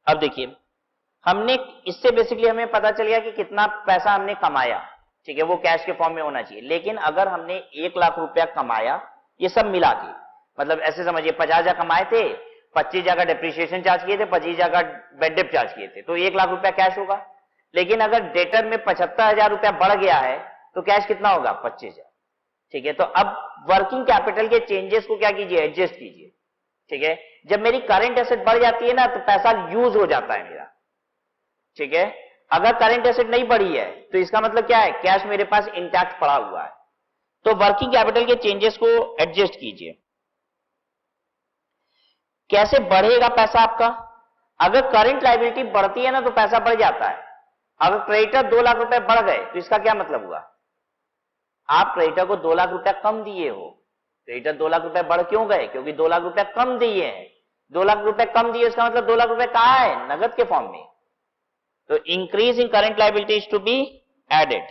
अब देखिए, हमने इससे बेसिकली हमें पता चल गया कि कितना पैसा हमने कमाया। ठीक है, वो कैश के फॉर्म में होना चाहिए। लेकिन अगर हमने 1 लाख रुपया कमाया, ये सब मिला के, मतलब ऐसे समझिए 50,000 कमाए थे, 25,000 का डेप्रिसिएशन चार्ज किए थे, 25,000 का बेड डेप चार्ज किए थे, तो 1 लाख रुपया कैश होगा। लेकिन अगर डेटर में 75,000 रुपया बढ़ गया है तो कैश कितना होगा? 25,000। ठीक है, तो अब वर्किंग कैपिटल के चेंजेस को क्या कीजिए? एडजस्ट कीजिए। ठीक है, जब मेरी करंट एसेट बढ़ जाती है ना तो पैसा यूज हो जाता है मेरा। ठीक है, अगर करंट एसेट नहीं बढ़ी है तो इसका मतलब क्या है? कैश मेरे पास इंटैक्ट पड़ा हुआ है। तो वर्किंग कैपिटल के चेंजेस को एडजस्ट कीजिए। कैसे बढ़ेगा पैसा आपका? अगर करंट लायबिलिटी बढ़ती है ना तो पैसा बढ़ जाता है। अगर क्रेडिटर 2 लाख रुपए बढ़ गए तो इसका क्या मतलब हुआ? आप क्रेडिटर को 2 लाख रुपया कम दिए हो। क्रेडिटर 2 लाख रुपए बढ़ क्यों गए? क्योंकि 2 लाख रुपया कम दिए हैं। 2 लाख रुपए कम दिए, इसका मतलब 2 लाख रुपए कहां है? नगद के फॉर्म में। तो increase in current liability is to be added,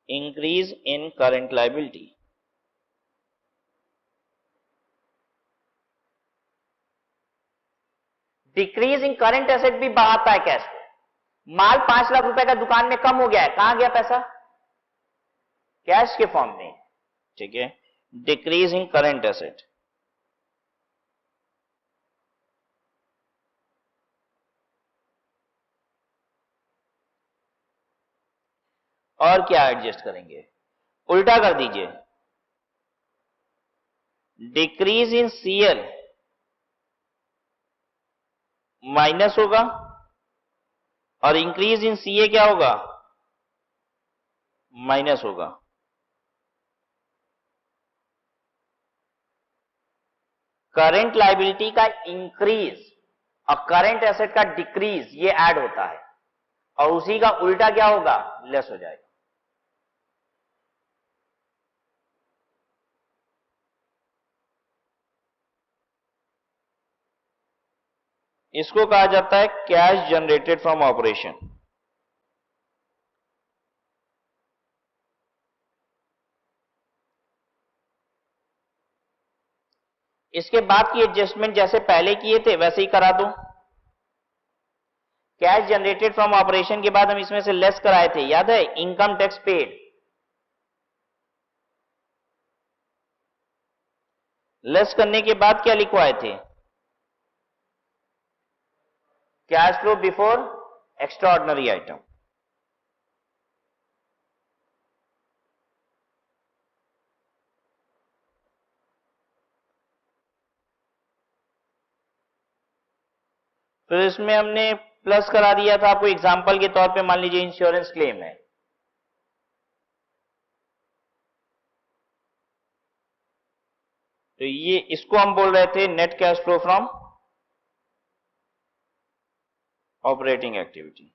increase in current liability. Decrease in current asset भी बढ़ाता है कैश को। माल 5 लाख रुपए का दुकान में कम हो गया है, कहां गया पैसा? कैश के फॉर्म में, ठीक है। डिक्रीज इन करंट एसेट, और क्या एडजस्ट करेंगे? उल्टा कर दीजिए, डिक्रीज इन सीएल माइनस होगा और इंक्रीज इन सीए क्या होगा? माइनस होगा। करंट लायबिलिटी का इंक्रीज और करंट एसेट का डिक्रीज ये ऐड होता है, और उसी का उल्टा क्या होगा? लेस हो जाएगा। इसको कहा जाता है कैश जनरेटेड फ्रॉम ऑपरेशन। इसके बाद की एडजस्टमेंट जैसे पहले किए थे वैसे ही करा दो। कैश जनरेटेड फ्रॉम ऑपरेशन के बाद हम इसमें से लेस कराए थे, याद है? Income tax paid. लेस करने के बाद क्या लिखवाए थे? Cash flow before extraordinary item. फिर इसमें हमने प्लस करा दिया था आपको एग्जांपल के तौर पे, मान लीजिए इंश्योरेंस क्लेम है, तो ये इसको हम बोल रहे थे net cash flow from operating activity.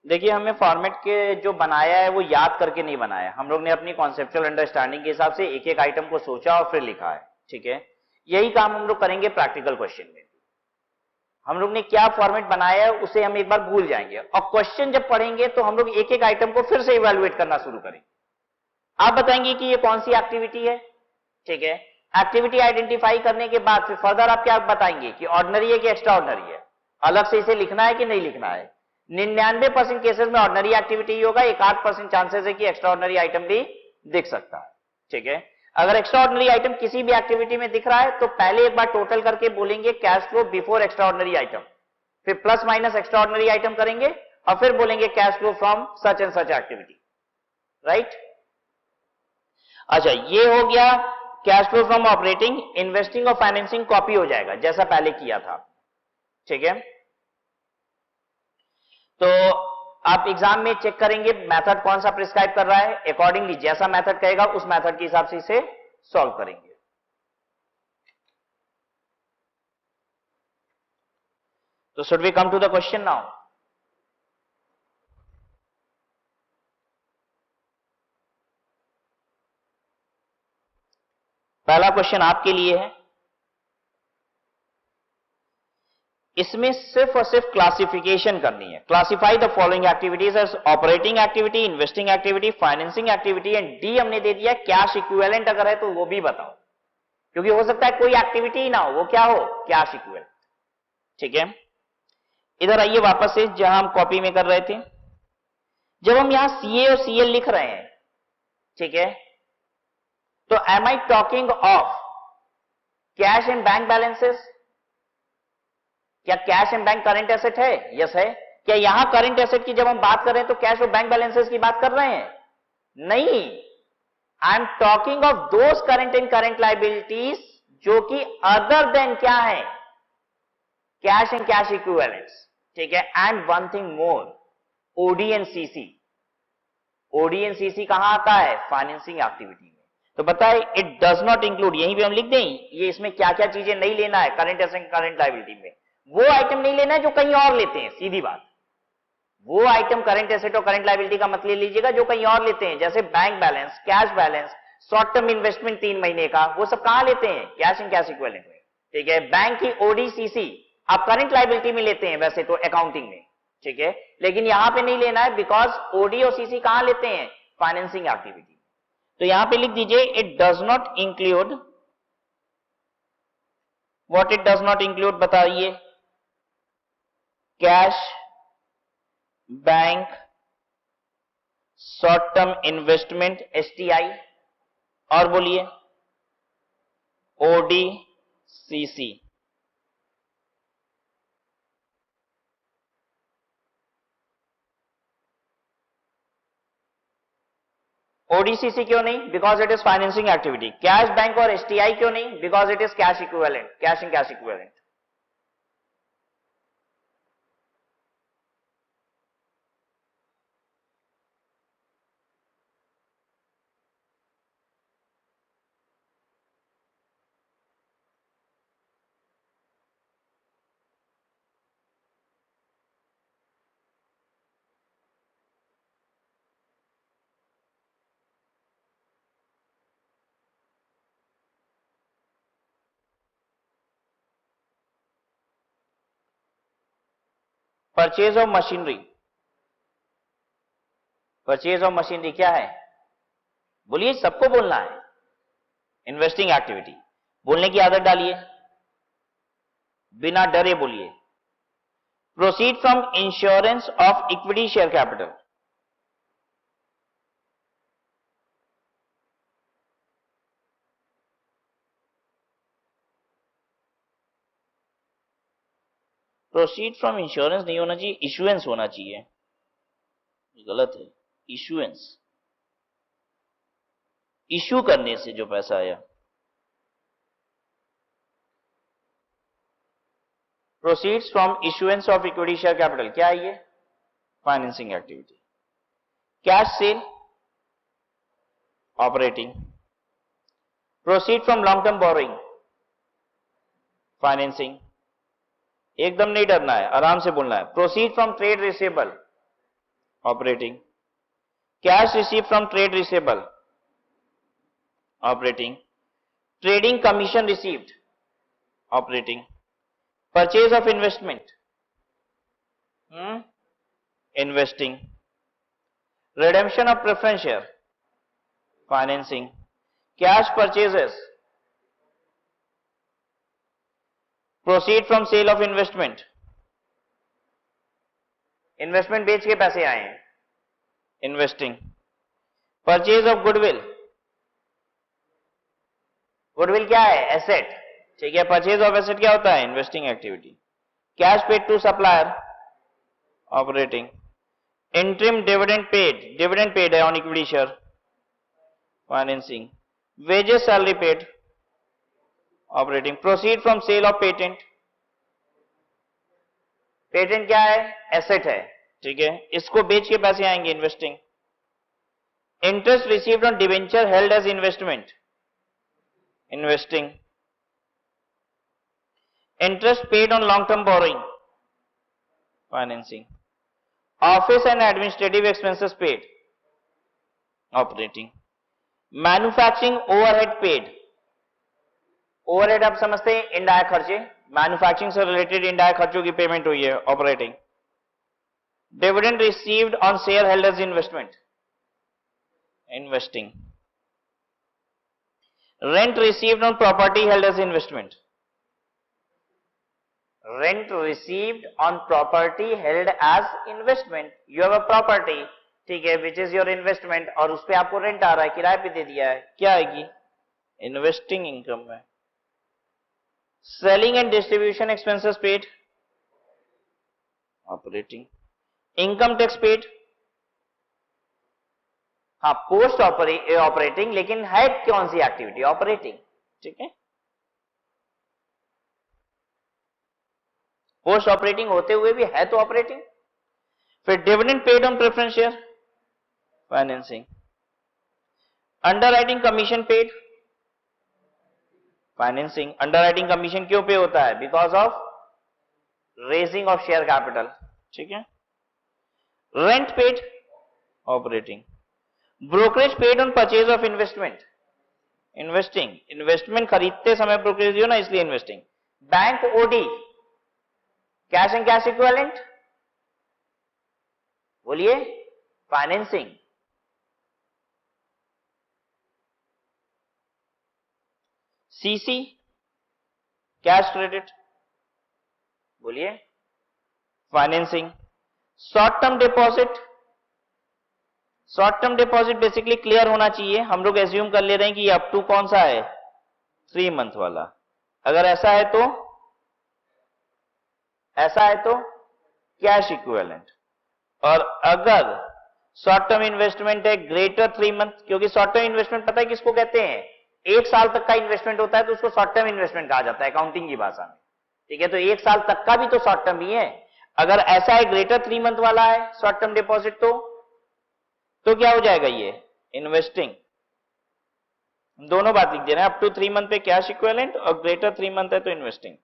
देखिए, हमें फॉर्मेट के जो बनाया है वो याद करके नहीं बनाया, हम लोग ने अपनी कॉन्सेप्चुअल अंडरस्टैंडिंग के हिसाब से एक एक आइटम को सोचा और फिर लिखा है, ठीक है। यही काम हम लोग करेंगे प्रैक्टिकल क्वेश्चन में। हम लोग ने क्या फॉर्मेट बनाया है उसे हम एक बार भूल जाएंगे, और क्वेश्चन जब पढ़ेंगे तो हम लोग एक एक आइटम को फिर से इवैल्यूएट करना शुरू करेंगे। आप बताएंगे कि ये कौन सी एक्टिविटी है, ठीक है। एक्टिविटी आइडेंटिफाई करने के बाद फिर फर्दर आप क्या बताएंगे कि ऑर्डिनरी है कि एक्स्ट्रा ऑर्डिनरी है, अलग से इसे लिखना है कि नहीं लिखना है। 99% केसेस में ऑर्डिनरी एक्टिविटी ही होगा, 1-8% चांसेस है कि एक्स्ट्रा ऑर्डिनरी आइटम भी दिख सकता है, ठीक है। अगर एक्स्ट्रा ऑर्डिनरी आइटम किसी भी एक्टिविटी में दिख रहा है तो पहले एक बार टोटल करके बोलेंगे cash flow before extraordinary item, फिर plus minus extraordinary item करेंगे और फिर बोलेंगे cash flow from such and such activity, right. अच्छा, ये हो गया cash flow from operating. Investing और फाइनेंसिंग कॉपी हो जाएगा जैसा पहले किया था, ठीक है। तो आप एग्जाम में चेक करेंगे मेथड कौन सा प्रिस्क्राइब कर रहा है, अकॉर्डिंगली जैसा मेथड कहेगा उस मेथड के हिसाब से इसे सॉल्व करेंगे। तो should we come to the question now? पहला क्वेश्चन आपके लिए है, इसमें सिर्फ और सिर्फ क्लासिफिकेशन करनी है। Classify the following activities as operating activity, investing activity, financing activity and D हमने दे दिया कैश इक्विवेलेंट अगर है तो वो भी बताओ, क्योंकि हो सकता है कोई एक्टिविटी ही ना हो, वो क्या हो? कैश इक्विवेलेंट, ठीक है। इधर आइए वापस से जहां हम कॉपी में कर रहे थे। जब हम यहां सीए और सीएल लिख रहे हैं, ठीक है, तो am I talking of cash and bank balances? क्या cash and bank current asset है? यस है। क्या यहां करंट एसेट की जब हम बात कर रहे हैं तो कैश और बैंक बैलेंसेस की बात कर रहे हैं? नहीं, I am talking of those current and current liabilities जो कि अदर देन क्या है? कैश एंड कैश इक्विवेलेंट्स, ठीक है। And one thing more, OD and CC. OD and CC कहां आता है? फाइनेंसिंग एक्टिविटी में। तो बताए इट डज नॉट इंक्लूड, यहीं पे हम लिख दें ये इसमें क्या क्या चीजें नहीं लेना है करंट एसेट करंट लायबिलिटी में। वो आइटम नहीं लेना है जो कहीं और लेते हैं, सीधी बात। वो आइटम करंट एसेट और करंट लायबिलिटी का मतलब लीजिएगा जो कहीं और लेते हैं, जैसे bank balance, cash balance, short term investment 3 महीने का, वो सब कहां लेते हैं? कैश एंड कैश इक्विवेलेंट में, ठीक है। बैंक की ओडी सीसी आप करंट लायबिलिटी में लेते हैं वैसे तो अकाउंटिंग में, ठीक है, लेकिन यहां पे नहीं लेना है बिकॉज ओडी और सीसी कहां लेते हैं? Financing activity. तो यहां पे लिख दीजिए it does not include, what it does not include बताइए? Cash, bank, short term investment STI, और बोलिए ओडी सीसी। ओडीसीसी क्यों नहीं? Because it is financing activity. Cash, bank और एसटीआई क्यों नहीं? Because it is cash equivalent, cash and cash equivalent. Purchase of machinery, purchase of machinery क्या है? बोलिए, सबको बोलना है। इन्वेस्टिंग एक्टिविटी, बोलने की आदत डालिए, बिना डरे बोलिए। Proceed from insurance of equity share capital, proceed from insurance नहीं होना चाहिए, इशुएंस होना चाहिए, गलत है। इशुएंस, इशू करने से जो पैसा आया। Proceeds from issuance of equity share capital, क्या है ये? Financing activity. Cash sale, operating. Proceed from long term borrowing, financing. एकदम नहीं डरना है, आराम से बोलना है। Proceed from trade receivable, operating. Cash receive from trade receivable, operating. Trading commission received, operating. Purchase of investment, investing. Redemption of preference share, financing. Cash purchases, proceed from sale of investment, investment बेच के पैसे आए हैं, investing. Purchase of goodwill, goodwill क्या है? Asset, ठीक है। Purchase of asset क्या होता है? Investing activity. Cash paid to supplier, operating. Interim dividend paid, dividend paid है on equity share, financing. Wages salary paid, operating. Proceed from sale of patent, patent क्या है? एसेट है, ठीक है, इसको बेच के पैसे आएंगे, investing. Interest received on debenture held as investment, investing. Interest paid on long term borrowing, financing. Office and administrative expenses paid, operating. Manufacturing overhead paid, overhead आप समझते हैं इनडायरेक्ट खर्चे, मैन्युफैक्चरिंग से रिलेटेड इनडायरेक्ट खर्चों की पेमेंट हुई है, operating. Dividend received on share held as investment, investing. Rent received on property held as investment, rent received on property held as investment. You have a property, ठीक है, which is your investment, और उस पे आपको rent आ रहा है, किराए पे दे दिया है, क्या आएगी? इन्वेस्टिंग इनकम में। Selling and distribution expenses paid, operating. Income tax paid, हाँ पोस्ट ऑपरेटिंग, लेकिन है कौन सी एक्टिविटी? ऑपरेटिंग, ठीक है। पोस्ट ऑपरेटिंग होते हुए भी है तो ऑपरेटिंग। फिर dividend paid on preference share, financing. Underwriting commission paid, financing. Underwriting commission क्यों पे होता है? Because of raising of share capital, ठीक है। Rent paid, operating. Brokerage paid on purchase of investment, investing. Investment खरीदते समय brokerage दियो ना, इसलिए investing. Bank OD, cash and cash equivalent, बोलिए, फाइनेंसिंग। सीसी, कैश क्रेडिट, बोलिए, financing. Short term deposit, short term deposit basically clear होना चाहिए। हम लोग एज्यूम कर ले रहे हैं कि ये अप टू कौन सा है? 3 मंथ वाला। अगर ऐसा है तो, ऐसा है तो कैश इक्विवेलेंट। और अगर शॉर्ट टर्म इन्वेस्टमेंट है ग्रेटर 3 मंथ, क्योंकि शॉर्ट टर्म इन्वेस्टमेंट पता है किसको कहते हैं? 1 साल तक का इन्वेस्टमेंट होता है तो उसको शॉर्ट टर्म इन्वेस्टमेंट कहा जाता है अकाउंटिंग की भाषा में, ठीक है। तो 1 साल तक का भी तो शॉर्ट टर्म ही है। अगर ऐसा है ग्रेटर 3 मंथ वाला है शॉर्ट टर्म डिपॉजिट, तो क्या हो जाएगा? ये इन्वेस्टिंग। दोनों बात लिख देना, अप टू 3 मंथ पे कैश इक्विवेलेंट और ग्रेटर 3 मंथ है तो investing.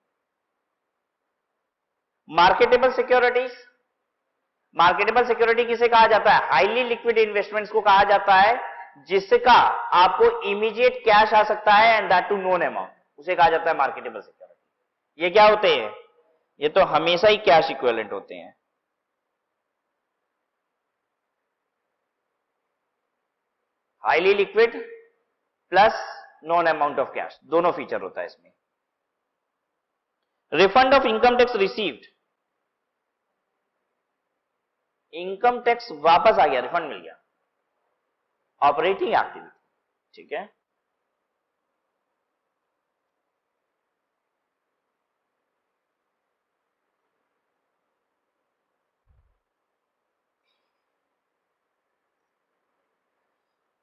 Marketable securities, marketable security किसे कहा जाता है? हाईली लिक्विड इन्वेस्टमेंट्स को कहा जाता है जिसका आपको इमीडिएट कैश आ सकता है and that too known amount, उसे कहा जाता है मार्केटेबल सिक्योरिटी। ये क्या होते हैं? ये तो हमेशा ही कैश इक्विवेलेंट होते हैं। Highly liquid plus non amount of cash, दोनों फीचर होता है इसमें। Refund of income tax received, income tax वापस आ गया, रिफंड मिल गया, ऑपरेटिंग एक्टिविटी, ठीक है।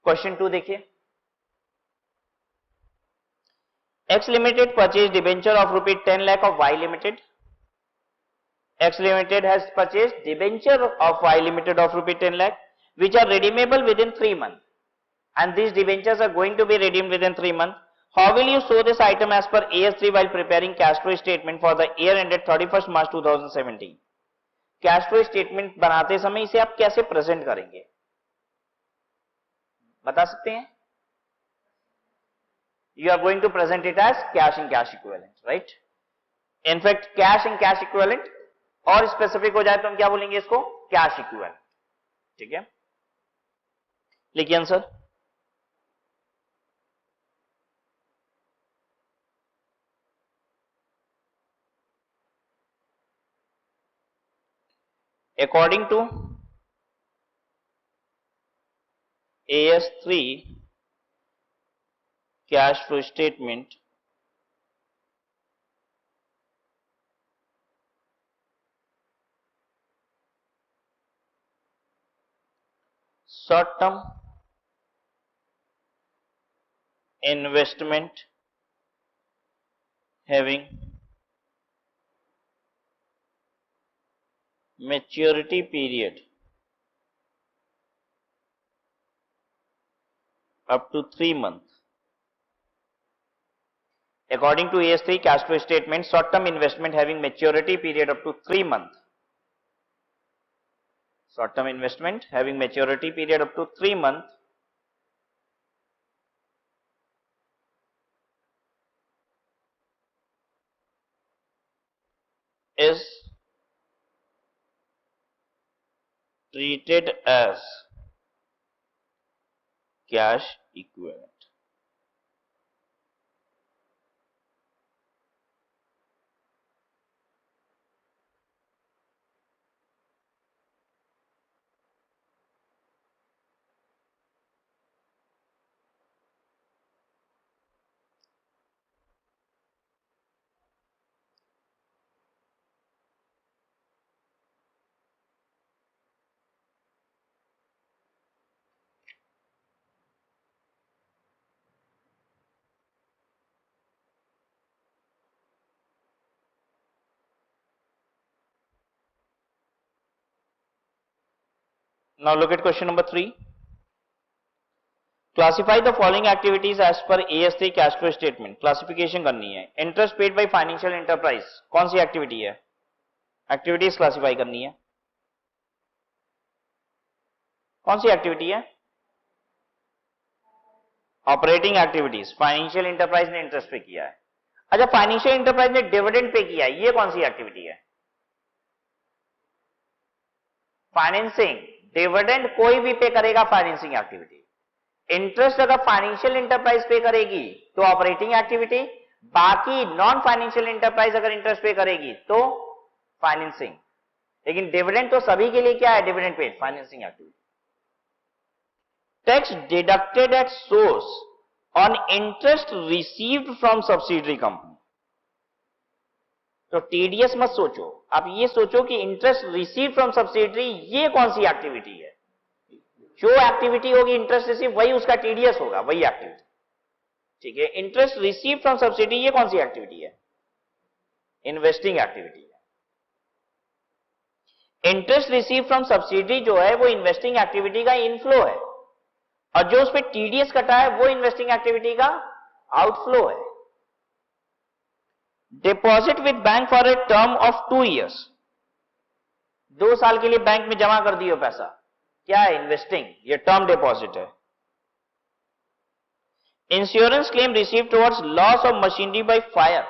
क्वेश्चन 2 देखिए। X Limited purchased debenture of rupees 10 lakh of Y Limited. X Limited has purchased debenture of Y Limited of rupees 10 lakh which are redeemable within 3 months, and these debentures are going to be redeemed within 3 months. How will you show this item as per AS3 while preparing cash flow statement for the year ended 31st March 2017? Cash flow statement बनाते समय इसे आप कैसे present करेंगे, बता सकते हैं? You are going to present it as cash and cash equivalent, right? In fact, cash and cash equivalent, और स्पेसिफिक हो जाए तो हम क्या बोलेंगे इसको? कैश इक्विवेलेंट, ठीक है। लिखिए answer. According to AS3 cash flow statement, short term investment having maturity period up to 3 months. According to AS3 cash flow statement, short term investment having maturity period up to 3 months. Short term investment having maturity period up to 3 months is treated as cash equivalent. Now look at question number 3. Classify the following activities as per AS3 cash flow statement. Classification करनी है. Interest paid by financial enterprise कौन सी activity है? Activities classify करनी है. कौन सी activity है? Operating activities. फाइनेंशियल एंटरप्राइज ने इंटरेस्ट पे किया है. अच्छा, फाइनेंशियल एंटरप्राइज ने डिविडेंड पे किया है, ये कौन सी एक्टिविटी है? फाइनेंसिंग. डिविडेंड कोई भी पे करेगा, फाइनेंसिंग एक्टिविटी. इंटरेस्ट अगर फाइनेंशियल एंटरप्राइज पे करेगी तो ऑपरेटिंग एक्टिविटी. बाकी नॉन फाइनेंशियल एंटरप्राइज अगर इंटरेस्ट पे करेगी तो फाइनेंसिंग. लेकिन डिविडेंड तो सभी के लिए क्या है? Dividend paid, financing activity. Tax deducted at source on interest received from subsidiary company. तो टीडीएस मत सोचो, आप ये सोचो कि इंटरेस्ट रिसीव फ्रॉम सब्सिडरी ये कौन सी एक्टिविटी है. जो एक्टिविटी होगी इंटरेस्ट रिसीव, वही उसका टीडीएस होगा, वही एक्टिविटी. ठीक है. इंटरेस्ट रिसीव फ्रॉम सब्सिडी ये कौन सी एक्टिविटी है? इन्वेस्टिंग एक्टिविटी है. इंटरेस्ट रिसीव फ्रॉम सब्सिडी जो है वो इन्वेस्टिंग एक्टिविटी का इनफ्लो है, और जो उस पर टीडीएस कटा है वो इन्वेस्टिंग एक्टिविटी का आउटफ्लो है. Deposit with bank for a term of 2 years. 2 साल के लिए बैंक में जमा कर दियो पैसा, क्या है? इन्वेस्टिंग. ये टर्म डिपॉजिट है. Insurance claim receive towards loss of machinery by fire.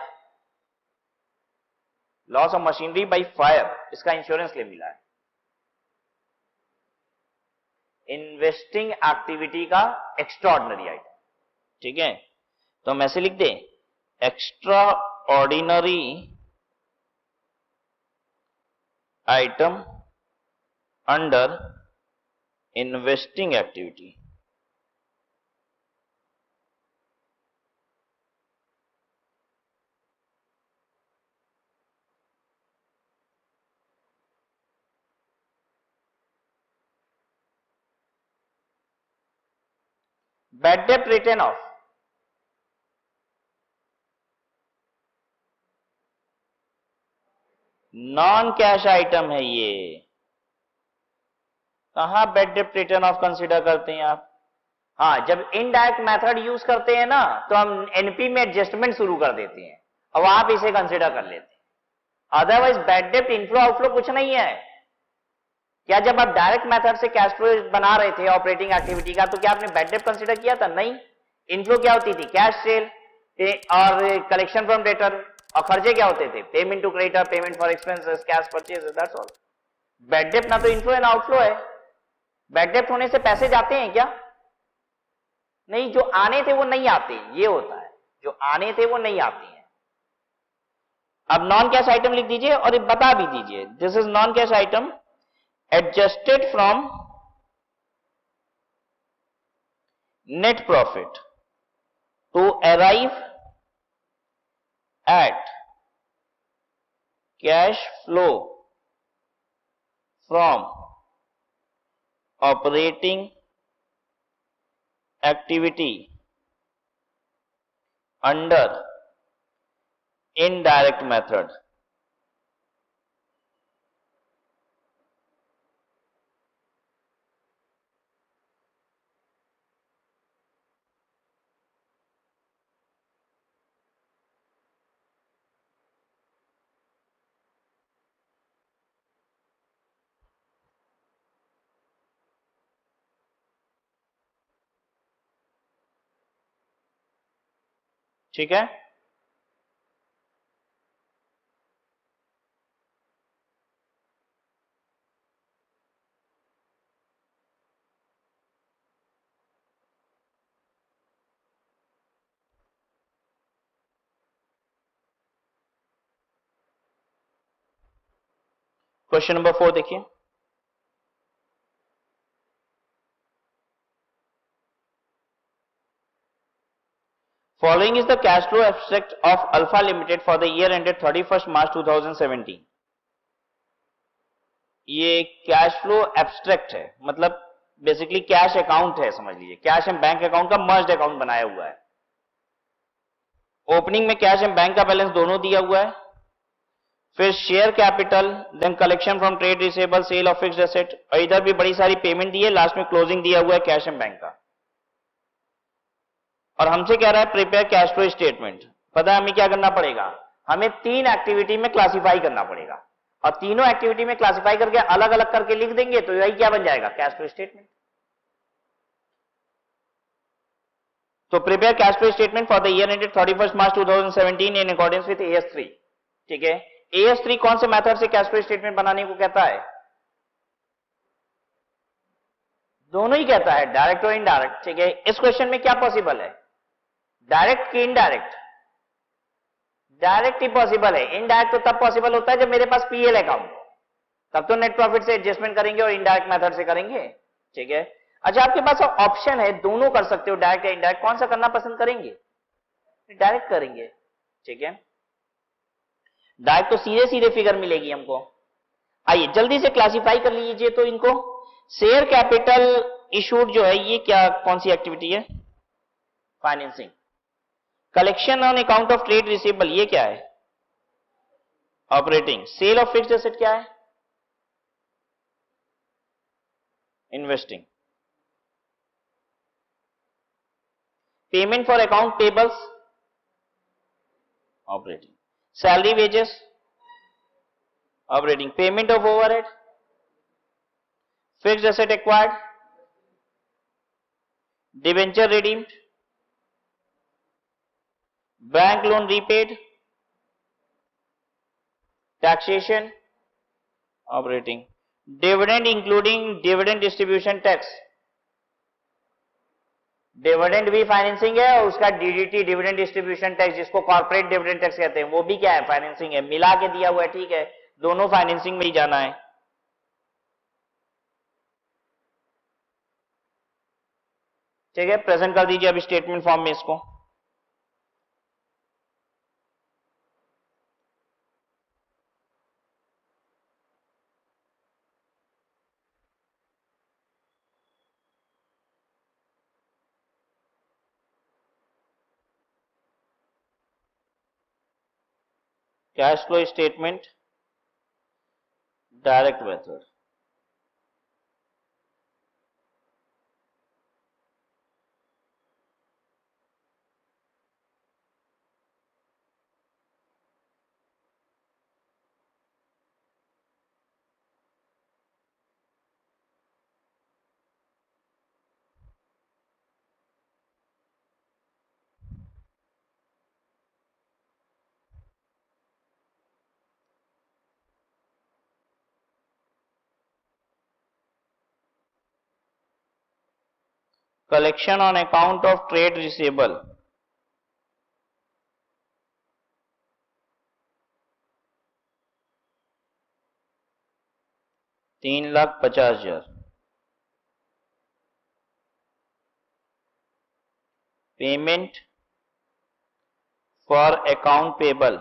Loss of machinery by fire, इसका इंश्योरेंस क्लेम मिला है. इन्वेस्टिंग एक्टिविटी का एक्स्ट्राऑर्डिनरी आइटम. ठीक है, तो हम ऐसे लिख दें, extra ordinary item under investing activity. Bad debt return of. Non cash item है ये. कहां bad debt return of consider करते हैं आप? हाँ, जब इनडायरेक्ट मेथड यूज करते हैं ना तो हम एनपी में एडजस्टमेंट शुरू कर देते हैं, अब आप इसे कंसीडर कर लेते हैं. Otherwise bad debt inflow outflow कुछ नहीं है. क्या जब आप डायरेक्ट मेथड से कैश फ्लो बना रहे थे ऑपरेटिंग एक्टिविटी का, तो क्या आपने बैड डेट कंसीडर किया था? नहीं. इनफ्लो क्या होती थी? कैश सेल और कलेक्शन फ्रॉम डेटर, और खर्चे क्या होते थे? Payment to creditor, payment for expenses, cash purchase, that's all. Bad debt ना तो इनफ्लो है ना आउटफ्लो है. बैड डेट होने से पैसे जाते हैं क्या? नहीं, जो आने थे वो नहीं आते, ये होता है. जो आने थे वो नहीं आते हैं. अब नॉन कैश आइटम लिख दीजिए और बता भी दीजिए, this is non cash item adjusted from net profit to arrive at cash flow from operating activity under indirect method. ठीक है. क्वेश्चन नंबर 4 देखिए. Following is the cash flow abstract of Alpha Limited for the year ended 31st March 2017. ये cash flow abstract है, मतलब basically cash account है, समझ लीजिए. Cash and bank account का मर्ज्ड अकाउंट बनाया हुआ है. ओपनिंग में कैश एंड बैंक का बैलेंस दोनों दिया हुआ है. फिर share capital, then collection from trade receivable, sale of fixed asset, और इधर भी बड़ी सारी पेमेंट दी है, लास्ट में क्लोजिंग दिया हुआ है कैश एंड बैंक का। और हमसे कह रहा है प्रिपेयर कैश फ्लो स्टेटमेंट। पता है हमें क्या करना पड़ेगा, हमें 3 एक्टिविटी में क्लासिफाई करना पड़ेगा, और तीनों एक्टिविटी में क्लासिफाई करके अलग अलग करके लिख देंगे तो यही क्या बन जाएगा, कैश फ्लो स्टेटमेंट। तो prepare cash flow statement for the year ended 31 March 2017 in accordance with AS3। ठीक है, AS3 कौन से मेथड से कैश फ्लो स्टेटमेंट बनाने को कहता है, दोनों ही कहता है, डायरेक्ट और इनडायरेक्ट। ठीक है, इस क्वेश्चन में क्या पॉसिबल है, डायरेक्ट कि इनडायरेक्ट, डायरेक्ट ही पॉसिबल है, इनडायरेक्ट तो तब पॉसिबल होता है जब मेरे पास पीएल अकाउंट हो, तब तो नेट प्रॉफिट से एडजस्टमेंट करेंगे और इनडायरेक्ट मेथड से करेंगे। ठीक है, अच्छा आपके पास ऑप्शन है, दोनों कर सकते हो, डायरेक्ट या इनडायरेक्ट, कौन सा करना पसंद करेंगे, डायरेक्ट करेंगे। ठीक है, डायरेक्ट तो सीधे सीधे फिगर मिलेगी हमको। आइए जल्दी से क्लासिफाई कर लीजिए तो इनको। शेयर कैपिटल इशूड जो है ये क्या, कौन सी एक्टिविटी है, financing. Collection on account of trade receivable ये क्या है, operating. Sale of fixed asset क्या है, investing. Payment for account payables, operating. Salary wages, operating. Payment of overhead, fixed asset acquired, debenture redeemed, bank loan repaid, taxation, operating. Dividend including dividend distribution tax, dividend भी financing है और उसका DDT dividend distribution tax जिसको corporate dividend tax कहते हैं वो भी क्या है, फाइनेंसिंग है। मिला के दिया हुआ है, ठीक है, दोनों फाइनेंसिंग में ही जाना है। ठीक है, प्रेजेंट कर दीजिए अभी स्टेटमेंट फॉर्म में इसको। Cash flow statement, direct method. Collection on account of trade receivable, ₹3,50,000। Payment for account payable,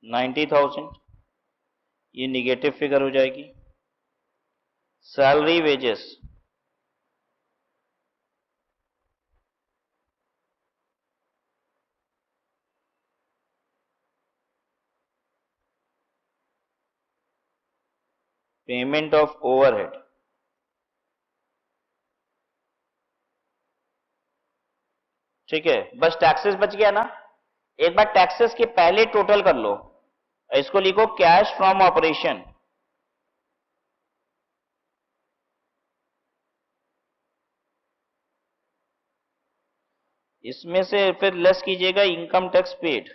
90,000, ये निगेटिव फिगर हो जाएगी। Salary wages, payment of overhead, ठीक है, बस टैक्सेस बच गया ना। एक बार टैक्सेस के पहले टोटल कर लो, इसको लिखो कैश फ्रॉम ऑपरेशन। इसमें से फिर लेस कीजिएगा इनकम टैक्स पेड,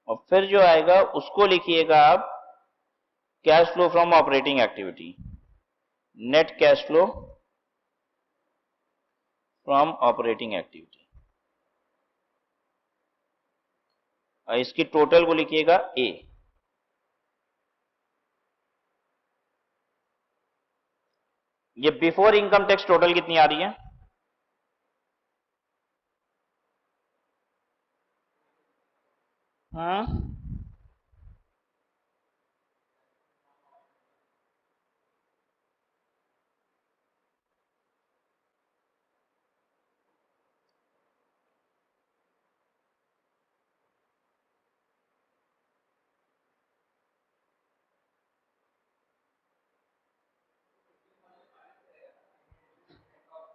और फिर जो आएगा उसको लिखिएगा आप cash flow from operating activity, net cash flow from operating activity, और इसकी टोटल को लिखिएगा ए। ये बिफोर इनकम टैक्स टोटल कितनी आ रही है,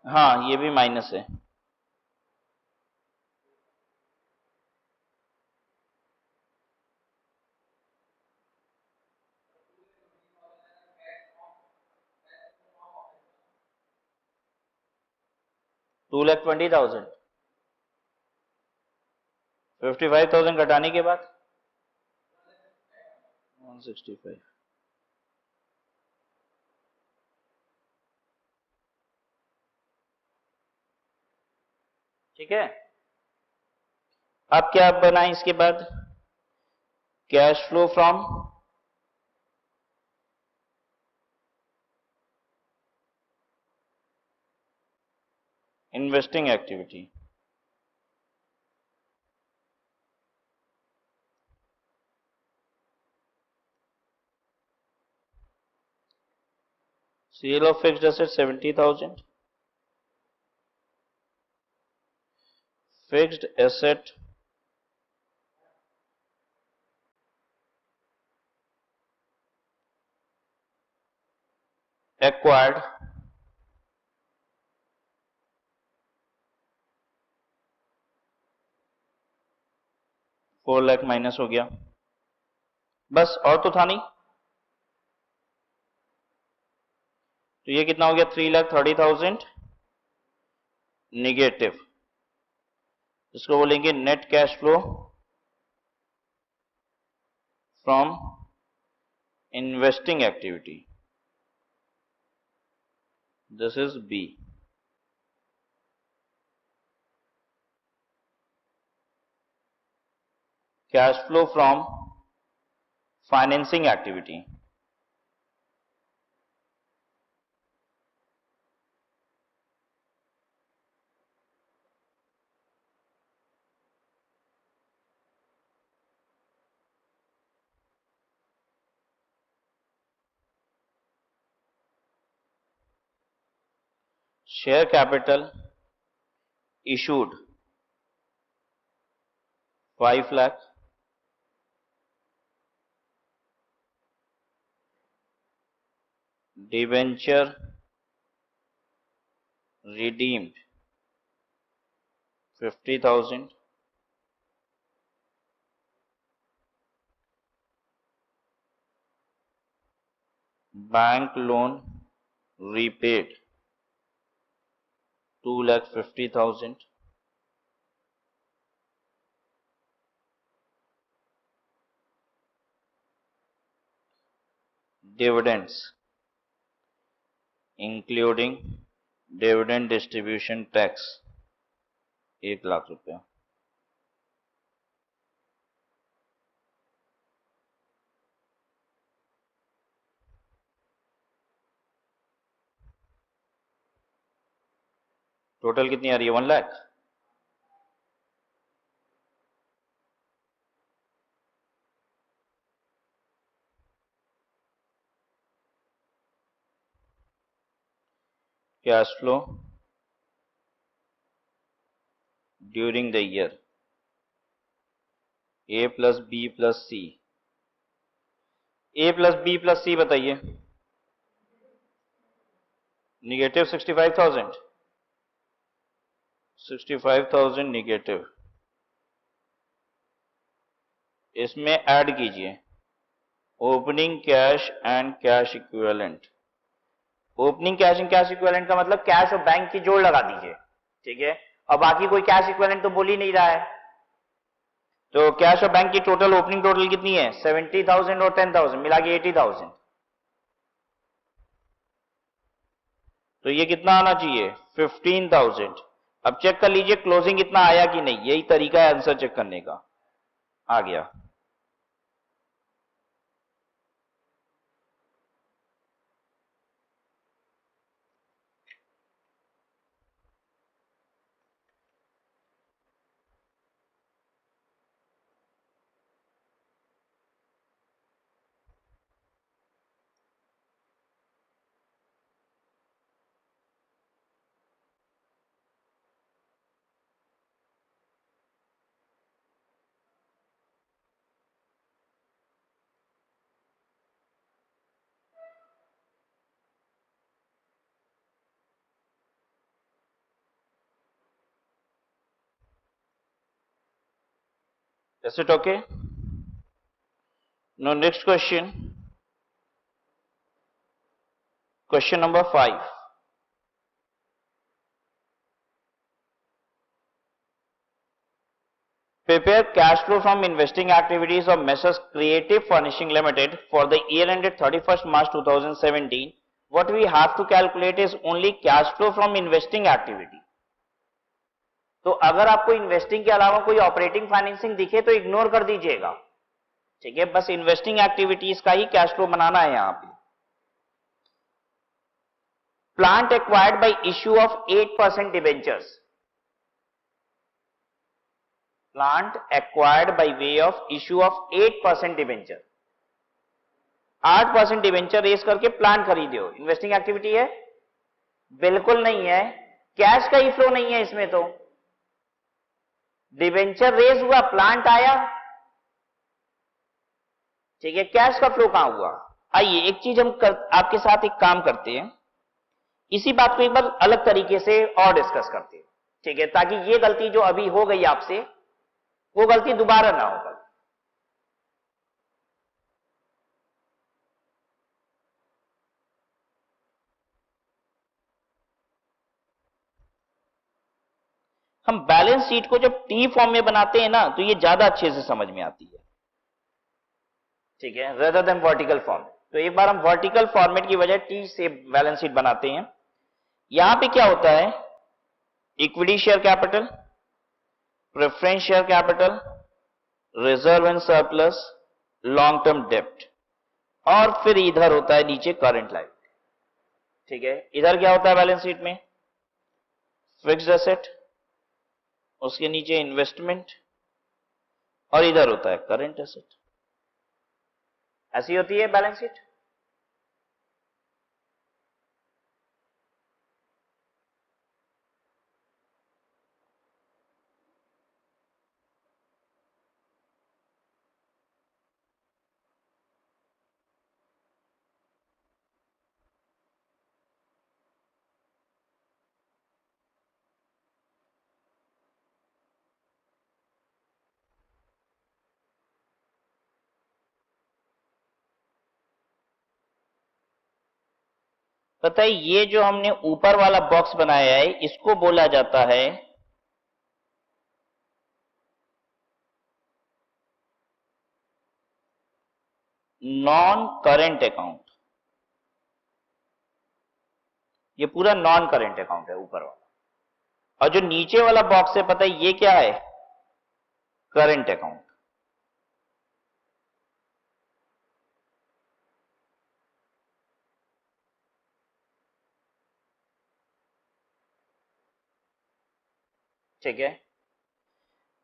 हाँ ये भी माइनस है। $2,20,000, 55,000 घटाने के बाद 165। ठीक है, अब क्या बनाए इसके बाद? Cash flow from investing activity. Sale of fixed asset 70,000, fixed asset acquired 4 lakh minus हो गया, बस और तो था नहीं। तो ये कितना हो गया? 3,30,000 निगेटिव। इसको बोलेंगे net cash flow from investing activity, this is B. Cash flow from financing activity, share capital issued 5 lakh, debenture redeemed 50,000, bank loan repaid 2,50,000, dividends including dividend distribution tax 1 lakh रुपया। टोटल कितनी आ रही है? 1 lakh. Cash flow during the year A plus B plus C. A plus B plus C बताइए। Negative 65,000, 65,000 negative. इसमें add कीजिए opening cash and cash equivalent. Opening cash and cash equivalent का मतलब कैश और बैंक की जोड़ लगा दीजिए। ठीक है, और बाकी कोई कैश इक्विवेलेंट तो बोल ही नहीं रहा है। तो कैश और बैंक की टोटल ओपनिंग टोटल कितनी है? 70,000 और 10,000 मिला के 80,000। तो ये कितना आना चाहिए? 15,000। अब चेक कर लीजिए क्लोजिंग कितना आया कि नहीं, यही तरीका है आंसर चेक करने का। आ गया। Is it okay? Now next question. Question number 5. Prepare cash flow from investing activities of Messrs Creative Furnishing Limited for the year ended 31st March 2017. What we have to calculate is only cash flow from investing activity. तो अगर आपको investing के अलावा कोई operating financing दिखे तो ignore कर दीजिएगा, ठीक है, बस इन्वेस्टिंग एक्टिविटीज का ही कैश फ्लो बनाना है यहां पे। Plant acquired by issue of 8% debentures, plant acquired by way of issue of 8% debenture, 8% debenture raise करके प्लांट खरीदे हो, इन्वेस्टिंग एक्टिविटी है? बिल्कुल नहीं है, कैश का ही फ्लो नहीं है इसमें। तो डिबेंचर रेज हुआ, प्लांट आया, ठीक है, कैश का फ्लो कहां हुआ? आइए एक चीज हम आपके साथ एक काम करते हैं, इसी बात को एक बार अलग तरीके से और डिस्कस करते हैं, ठीक है, ताकि ये गलती जो अभी हो गई आपसे वो गलती दोबारा ना हो। हम बैलेंस शीट को जब टी फॉर्म में बनाते हैं ना तो ये ज्यादा अच्छे से समझ में आती है, ठीक है, रेदर देन वर्टिकल फॉर्म। तो एक बार हम वर्टिकल फॉर्मेट की वजह टी से बैलेंस शीट बनाते हैं। यहां पे क्या होता है? Equity share capital, preference share capital, reserve and surplus, long term डेप्ट, और फिर इधर होता है नीचे करंट लायबिलिटी, ठीक है। इधर क्या होता है बैलेंस शीट में? फिक्स्ड एसेट, उसके नीचे इन्वेस्टमेंट, और इधर होता है करंट एसेट। ऐसी होती है बैलेंस शीट। पता है ये जो हमने ऊपर वाला बॉक्स बनाया है इसको बोला जाता है नॉन करेंट अकाउंट। ये पूरा नॉन करेंट अकाउंट है ऊपर वाला, और जो नीचे वाला बॉक्स है पता है ये क्या है? Current account. ठीक है,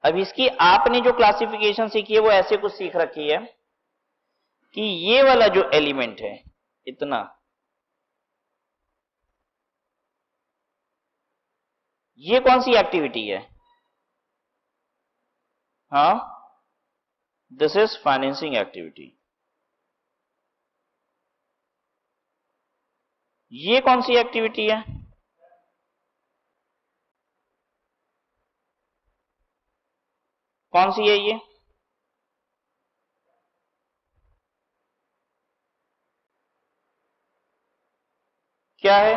अब इसकी आपने जो क्लासिफिकेशन सीखी है वो ऐसे कुछ सीख रखी है कि ये वाला जो एलिमेंट है इतना, ये कौन सी एक्टिविटी है? हाँ, दिस इज फाइनेंसिंग एक्टिविटी। ये कौन सी एक्टिविटी है? कौन सी है ये? क्या है?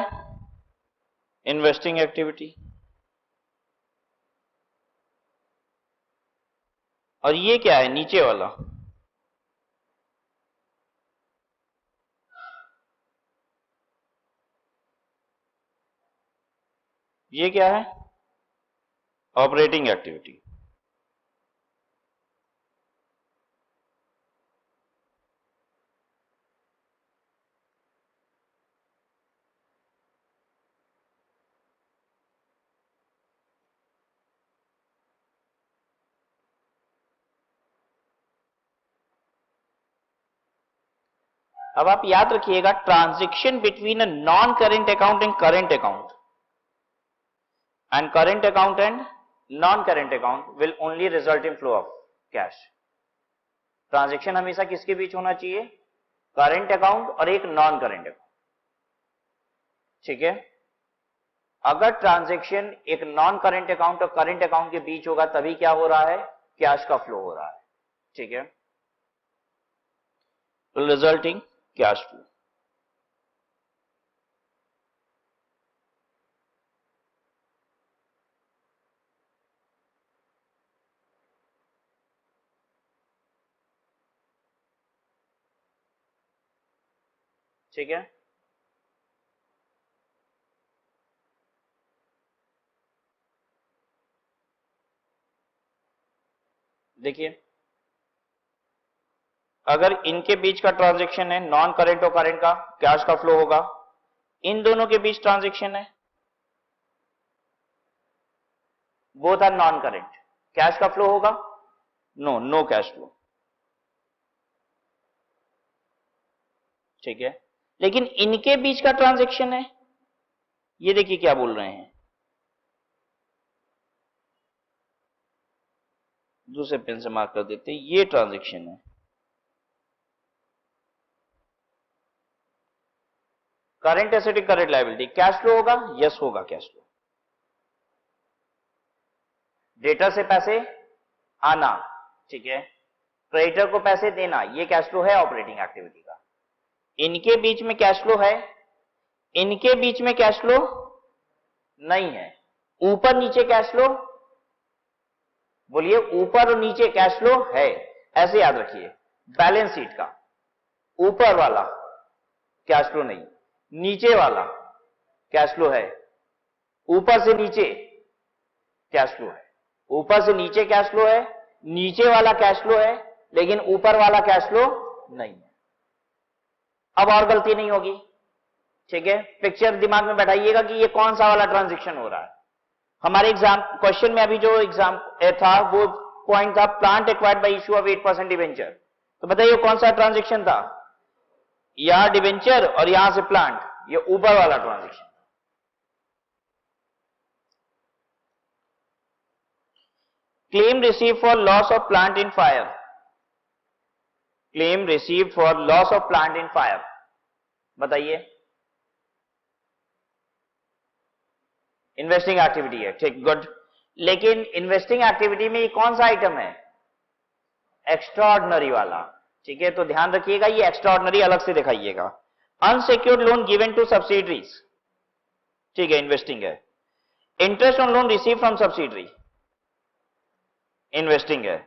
Investing activity. और ये क्या है नीचे वाला? ये क्या है? Operating activity. अब आप याद रखिएगा, transaction between a non current account and current account and current account and non-current account will only result in flow of cash. Transaction हमेशा किसके बीच होना चाहिए? करंट अकाउंट और एक नॉन करंट अकाउंट, ठीक है। अगर ट्रांजैक्शन एक नॉन करंट अकाउंट और करंट अकाउंट के बीच होगा तभी क्या हो रहा है? कैश का फ्लो हो रहा है, ठीक है, रिजल्टिंग कैश फ्लो। ठीक है, देखिए अगर इनके बीच का ट्रांजैक्शन है, नॉन करेंट और करेंट का कैश का फ्लो होगा, इन दोनों के बीच ट्रांजैक्शन है, both are non current, cash का फ्लो होगा? नो, नो कैश फ्लो, ठीक है। लेकिन इनके बीच का ट्रांजैक्शन है, ये देखिए क्या बोल रहे हैं, दूसरे पेन से मार्क कर देते हैं, ये ट्रांजैक्शन है, current asset current liability, cash flow होगा? यस होगा कैश फ्लो। डेटर से पैसे आना, ठीक है, क्रेडिटर को पैसे देना, ये कैश फ्लो है ऑपरेटिंग एक्टिविटी का। इनके बीच में कैश फ्लो है, इनके बीच में कैश फ्लो नहीं है। ऊपर नीचे कैश फ्लो, बोलिए ऊपर और नीचे कैश फ्लो है, ऐसे याद रखिए। बैलेंस शीट का ऊपर वाला कैश फ्लो नहीं, नीचे वाला कैश फ्लो है, ऊपर से नीचे कैश फ्लो है, ऊपर से नीचे कैश फ्लो है, नीचे वाला कैश फ्लो है, लेकिन ऊपर वाला कैश फ्लो नहीं है। अब और गलती नहीं होगी, ठीक है, पिक्चर दिमाग में बैठाइएगा कि ये कौन सा वाला ट्रांजैक्शन हो रहा है। हमारे एग्जाम क्वेश्चन में अभी जो एग्जाम था वो पॉइंट था plant acquired bye issue of 8% debenture, तो बताइए कौन सा ट्रांजैक्शन था? यहां डिवेंचर और यहां से प्लांट, ये ऊपर वाला transaction. Claim receive for loss of plant in fire, claim receive for loss of plant in fire, बताइए। इन्वेस्टिंग एक्टिविटी है, ठीक, गुड। लेकिन इन्वेस्टिंग एक्टिविटी में ये कौन सा आइटम है? एक्स्ट्राऑर्डिनरी वाला, ठीक है, तो ध्यान रखिएगा ये एक्स्ट्राऑर्डिनरी अलग से दिखाइएगा। Unsecured loan given to subsidiaries, ठीक है, इन्वेस्टिंग है। Interest on loan receive from subsidiary, investing है।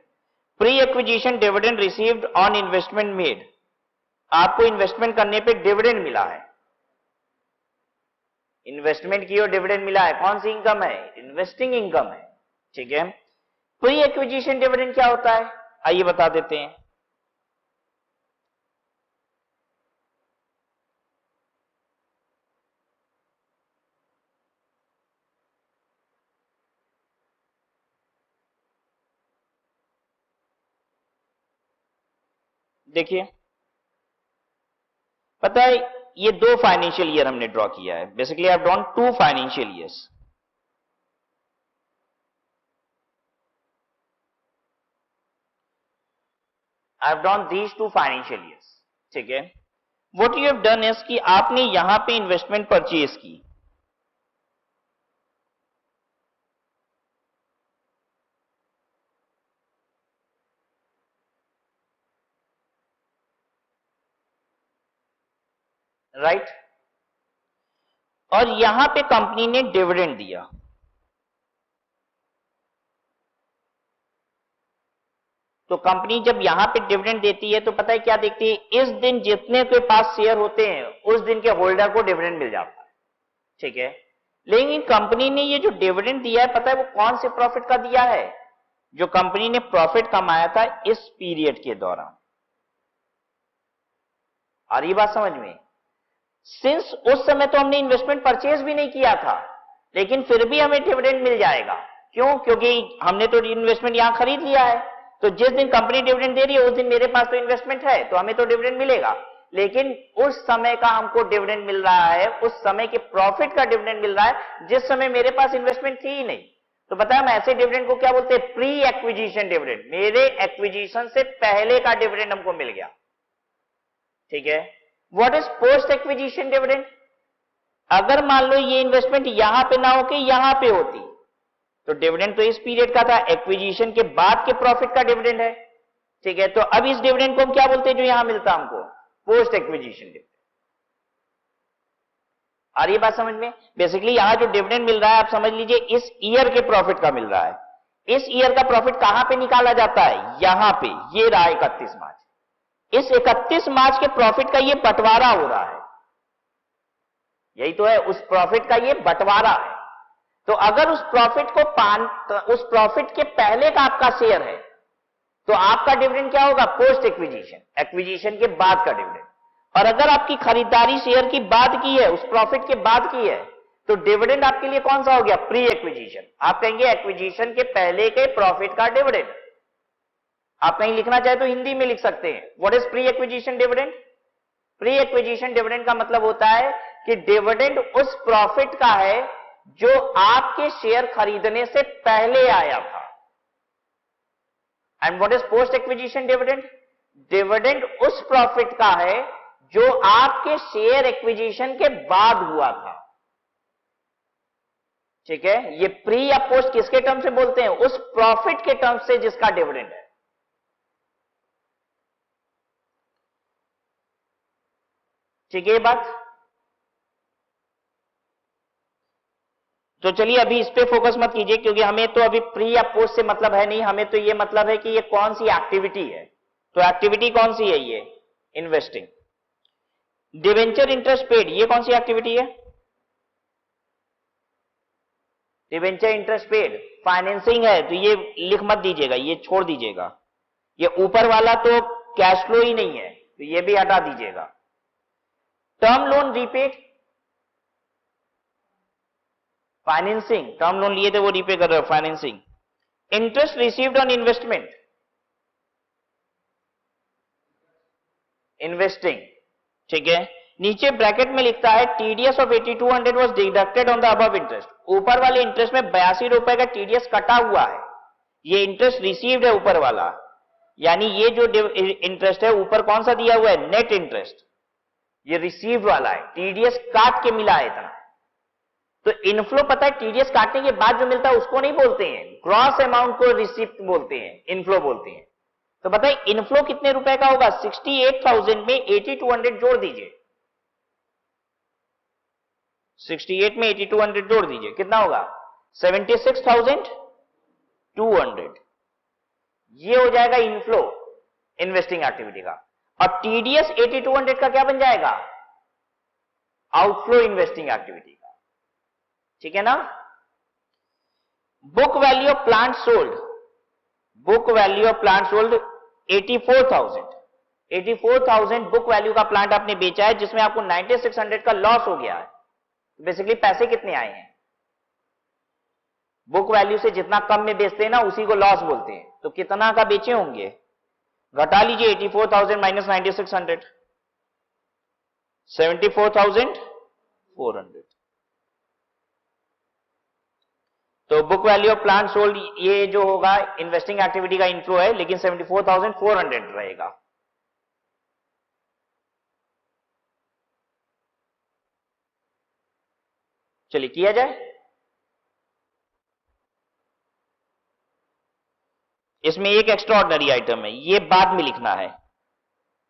Pre acquisition dividend received on investment made, आपको इन्वेस्टमेंट करने पे डिविडेंड मिला है, इन्वेस्टमेंट की और डिविडेंड मिला है, कौन सी इनकम है? इन्वेस्टिंग इनकम है, ठीक है। प्री एक्विजिशन डिविडेंड क्या होता है, आइए बता देते हैं। देखिए पता है ये दो फाइनेंशियल ईयर हमने ड्रॉ किया है, basically I have drawn 2 financial years. I have drawn these 2 financial years, ठीक है। What you have done is कि आपने यहां पे इन्वेस्टमेंट परचेज की, राइट, और यहां पे कंपनी ने डिविडेंड दिया, तो कंपनी जब यहां पे डिविडेंड देती है तो पता है क्या देखती है, इस दिन जितने के पास शेयर होते हैं उस दिन के होल्डर को डिविडेंड मिल जाता है, ठीक है। लेकिन कंपनी ने ये जो डिविडेंड दिया है पता है वो कौन से प्रॉफिट का दिया है? जो कंपनी ने प्रॉफिट कमाया था इस पीरियड के दौरान। आ रही बात समझ में? सिंस उस समय तो हमने इन्वेस्टमेंट परचेज भी नहीं किया था, लेकिन फिर भी हमें डिविडेंड मिल जाएगा, क्यों? क्योंकि हमने तो इन्वेस्टमेंट यहां खरीद लिया है, तो जिस दिन कंपनी डिविडेंड दे रही है उस दिन मेरे पास तो इन्वेस्टमेंट है, तो हमें तो डिविडेंड मिलेगा। लेकिन उस समय का हमको डिविडेंड मिल रहा है, उस समय के प्रॉफिट का डिविडेंड मिल रहा है जिस समय मेरे पास इन्वेस्टमेंट थी ही नहीं। तो पता है हम ऐसे डिविडेंड को क्या बोलते हैं? प्री एक्विजिशन डिविडेंड, मेरे एक्विजिशन से पहले का डिविडेंड हमको मिल गया, ठीक है। What is post acquisition dividend? अगर मान लो ये इन्वेस्टमेंट यहां पे ना होके यहां पे होती तो डिविडेंड तो इस पीरियड का था, एक्विजिशन के बाद के प्रॉफिट का डिविडेंड है, ठीक है। तो अब इस डिविडेंड को हम क्या बोलते हैं जो यहां मिलता हमको? Post acquisition dividend. आ रही है बात समझ में? बेसिकली यहां जो डिविडेंड मिल रहा है आप समझ लीजिए इस ईयर के प्रॉफिट का मिल रहा है। इस ईयर का प्रॉफिट कहां पे निकाला जाता है? यहां पे, ये रहा 31 मार्च। इस 31 मार्च के प्रॉफिट का ये बंटवारा हो रहा है, यही तो है, उस प्रॉफिट का ये बंटवारा है। तो अगर उस प्रॉफिट को उस प्रॉफिट के पहले का आपका शेयर है तो आपका डिविडेंड क्या होगा? पोस्ट एक्विजिशन, एक्विजिशन के बाद का डिविडेंड। और अगर आपकी खरीदारी शेयर की बाद की है, उस प्रॉफिट के बाद की है, तो डिविडेंड आपके लिए कौन सा हो गया? Pre acquisition. आप कहेंगे एक्विजिशन के पहले के प्रॉफिट का डिविडेंड। आप कहीं लिखना चाहे तो हिंदी में लिख सकते हैं। What is pre acquisition dividend? Pre acquisition dividend का मतलब होता है कि डिविडेंड उस प्रॉफिट का है जो आपके शेयर खरीदने से पहले आया था। And what is post acquisition dividend? Dividend उस प्रॉफिट का है जो आपके शेयर एक्विजिशन के बाद हुआ था, ठीक है। ये प्री या पोस्ट किसके टर्म से बोलते हैं? उस प्रॉफिट के टर्म से जिसका डिविडेंड है, ठीक है ये बात। तो चलिए अभी इस पे फोकस मत कीजिए क्योंकि हमें तो अभी प्री या पोस्ट से मतलब है नहीं, हमें तो ये मतलब है कि ये कौन सी एक्टिविटी है। तो एक्टिविटी कौन सी है? ये इन्वेस्टिंग। डिवेंचर इंटरेस्ट पेड, ये कौन सी एक्टिविटी है? डिवेंचर इंटरेस्ट पेड फाइनेंसिंग है, तो ये लिख मत दीजिएगा, ये छोड़ दीजिएगा। ये ऊपर वाला तो कैश फ्लो ही नहीं है, तो ये भी हटा दीजिएगा। Term loan repaid, financing, term loan लिए थे वो रीपे कर रहे हो, financing. Interest received on investment, investing, ठीक है। नीचे ब्रैकेट में लिखता है TDS of 8200 was deducted on the above interest. ऊपर वाले इंटरेस्ट में 82 रुपए का टीडीएस कटा हुआ है, ये इंटरेस्ट रिसीव्ड है ऊपर वाला, यानी ये जो इंटरेस्ट है ऊपर कौन सा दिया हुआ है? नेट इंटरेस्ट, ये रिसीव्ड वाला है, टीडीएस काट के मिला है इतना। तो इनफ्लो पता है टीडीएस काटने के बाद जो मिलता है उसको नहीं बोलते हैं, ग्रॉस अमाउंट को रिसिप्ट बोलते हैं, इनफ्लो बोलते हैं। तो बताइए इनफ्लो कितने रुपए का होगा? 68,000 में 8200 जोड़ दीजिए, 68 में 8200 जोड़ दीजिए, कितना होगा? 76,200। ये हो जाएगा इनफ्लो इन्वेस्टिंग एक्टिविटी का। और टीडीएस 8200 का क्या बन जाएगा? आउटफ्लो इन्वेस्टिंग एक्टिविटी का, ठीक है ना। Book value of plant sold, book value of plant sold 84,000 book value का प्लांट आपने बेचा है जिसमें आपको 9600 का लॉस हो गया है। बेसिकली पैसे कितने आए हैं? बुक वैल्यू से जितना कम में बेचते हैं ना उसी को लॉस बोलते हैं। तो कितना का बेचे होंगे? घटा लीजिए 84,000 माइनस 9600, 74,400। तो book value of plant sold ये जो होगा इन्वेस्टिंग एक्टिविटी का इनफ्लो है, लेकिन 74,400 रहेगा। चलिए किया जाए। इसमें एक एक्स्ट्रा ऑर्डिनरी आइटम है, ये बाद में लिखना है।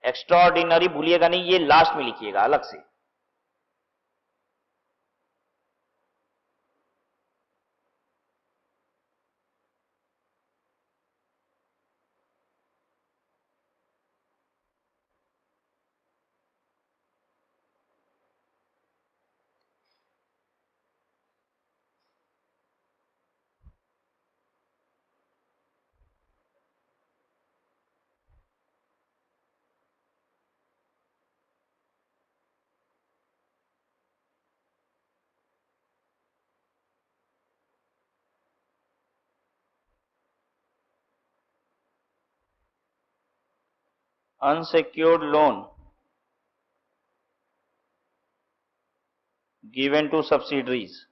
एक्स्ट्रा ऑर्डिनरी भूलिएगा नहीं, ये लास्ट में लिखिएगा अलग से। Unsecured loan given to subsidiaries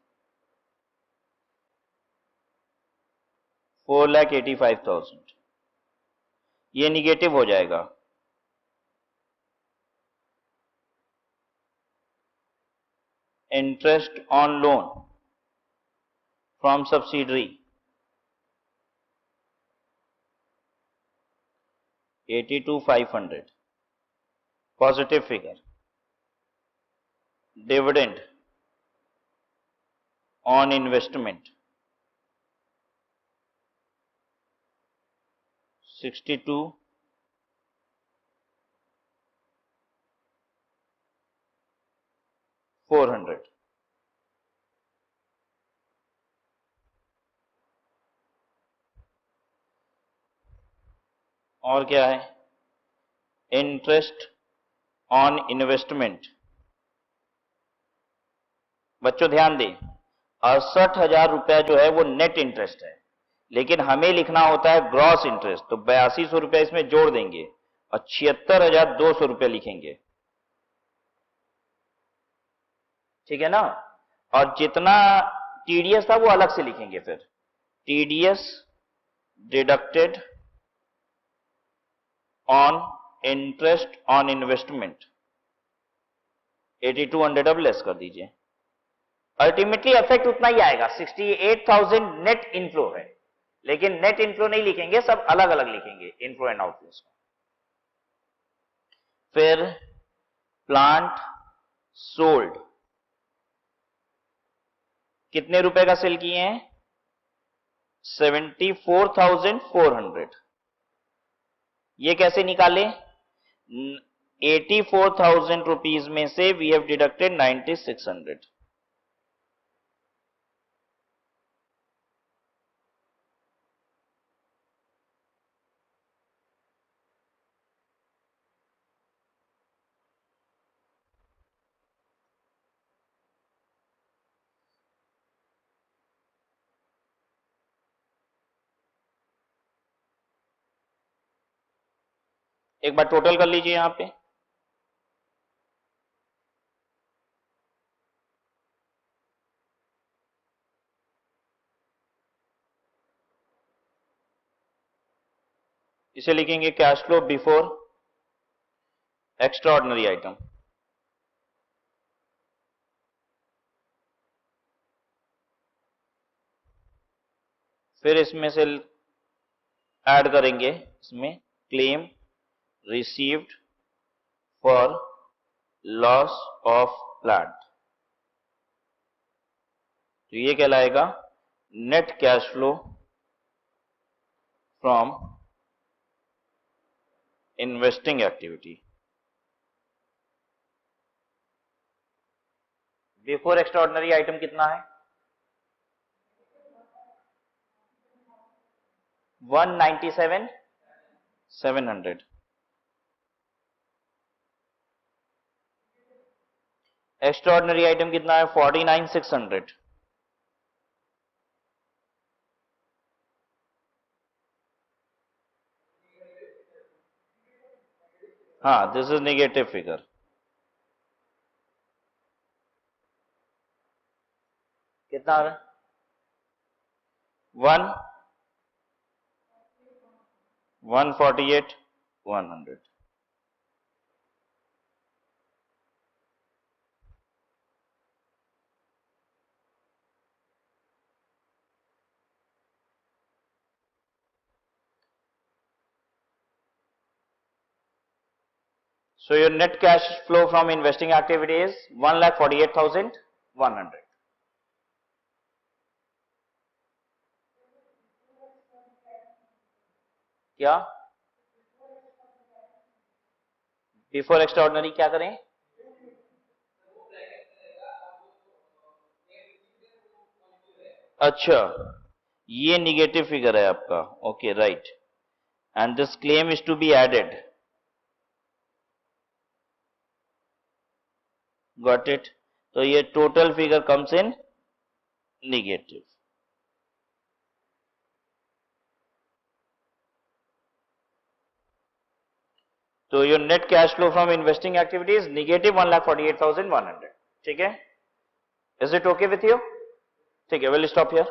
4,85,000, ये निगेटिव हो जाएगा। Interest on loan from subsidiary 82,500 positive figure. Dividend on investment 62,400. और क्या है? Interest on investment. बच्चों ध्यान दें, 68,000 रुपया जो है वो नेट इंटरेस्ट है, लेकिन हमें लिखना होता है ग्रॉस इंटरेस्ट, तो 8200 रुपया इसमें जोड़ देंगे और 76,200 रुपया लिखेंगे. ठीक है ना? और जितना टीडीएस था वो अलग से लिखेंगे. फिर TDS deducted on interest on investment 8200 अब लेस कर दीजिए. अल्टीमेटली इफेक्ट उतना ही आएगा. 68,000 नेट इनफ्लो है, लेकिन नेट इनफ्लो नहीं लिखेंगे, सब अलग अलग लिखेंगे इनफ्लो एंड आउटफ्लोस. फिर प्लांट सोल्ड कितने रुपए का सेल किए हैं? 74,400. ये कैसे निकाले? 84,000 रुपीज में से वी हैव डिडक्टेड 9,600. एक बार टोटल कर लीजिए यहां पे. इसे लिखेंगे cash flow before extraordinary item. फिर इसमें से ऐड करेंगे इसमें claim received for loss of plant. तो ये कहलाएगा net cash flow from investing activity. Before extraordinary item कितना है? 197,700. एक्स्ट्राऑर्डिनरी आइटम कितना है? 49,600. हाँ, दिस इज नेगेटिव फिगर. कितना आ रहा है? 148,100. So your net cash flow from investing activity is 1,48,100. क्या? बिफोर एक्स्ट्राऑर्डिनरी क्या करें? अच्छा, ये निगेटिव फिगर है आपका. Okay, right. And this claim is to be added. Got it? तो ये total figure comes in negative. तो your net cash flow from investing activities negative 1,48,100. ठीक है? Is it okay with you? ठीक है, will stop here.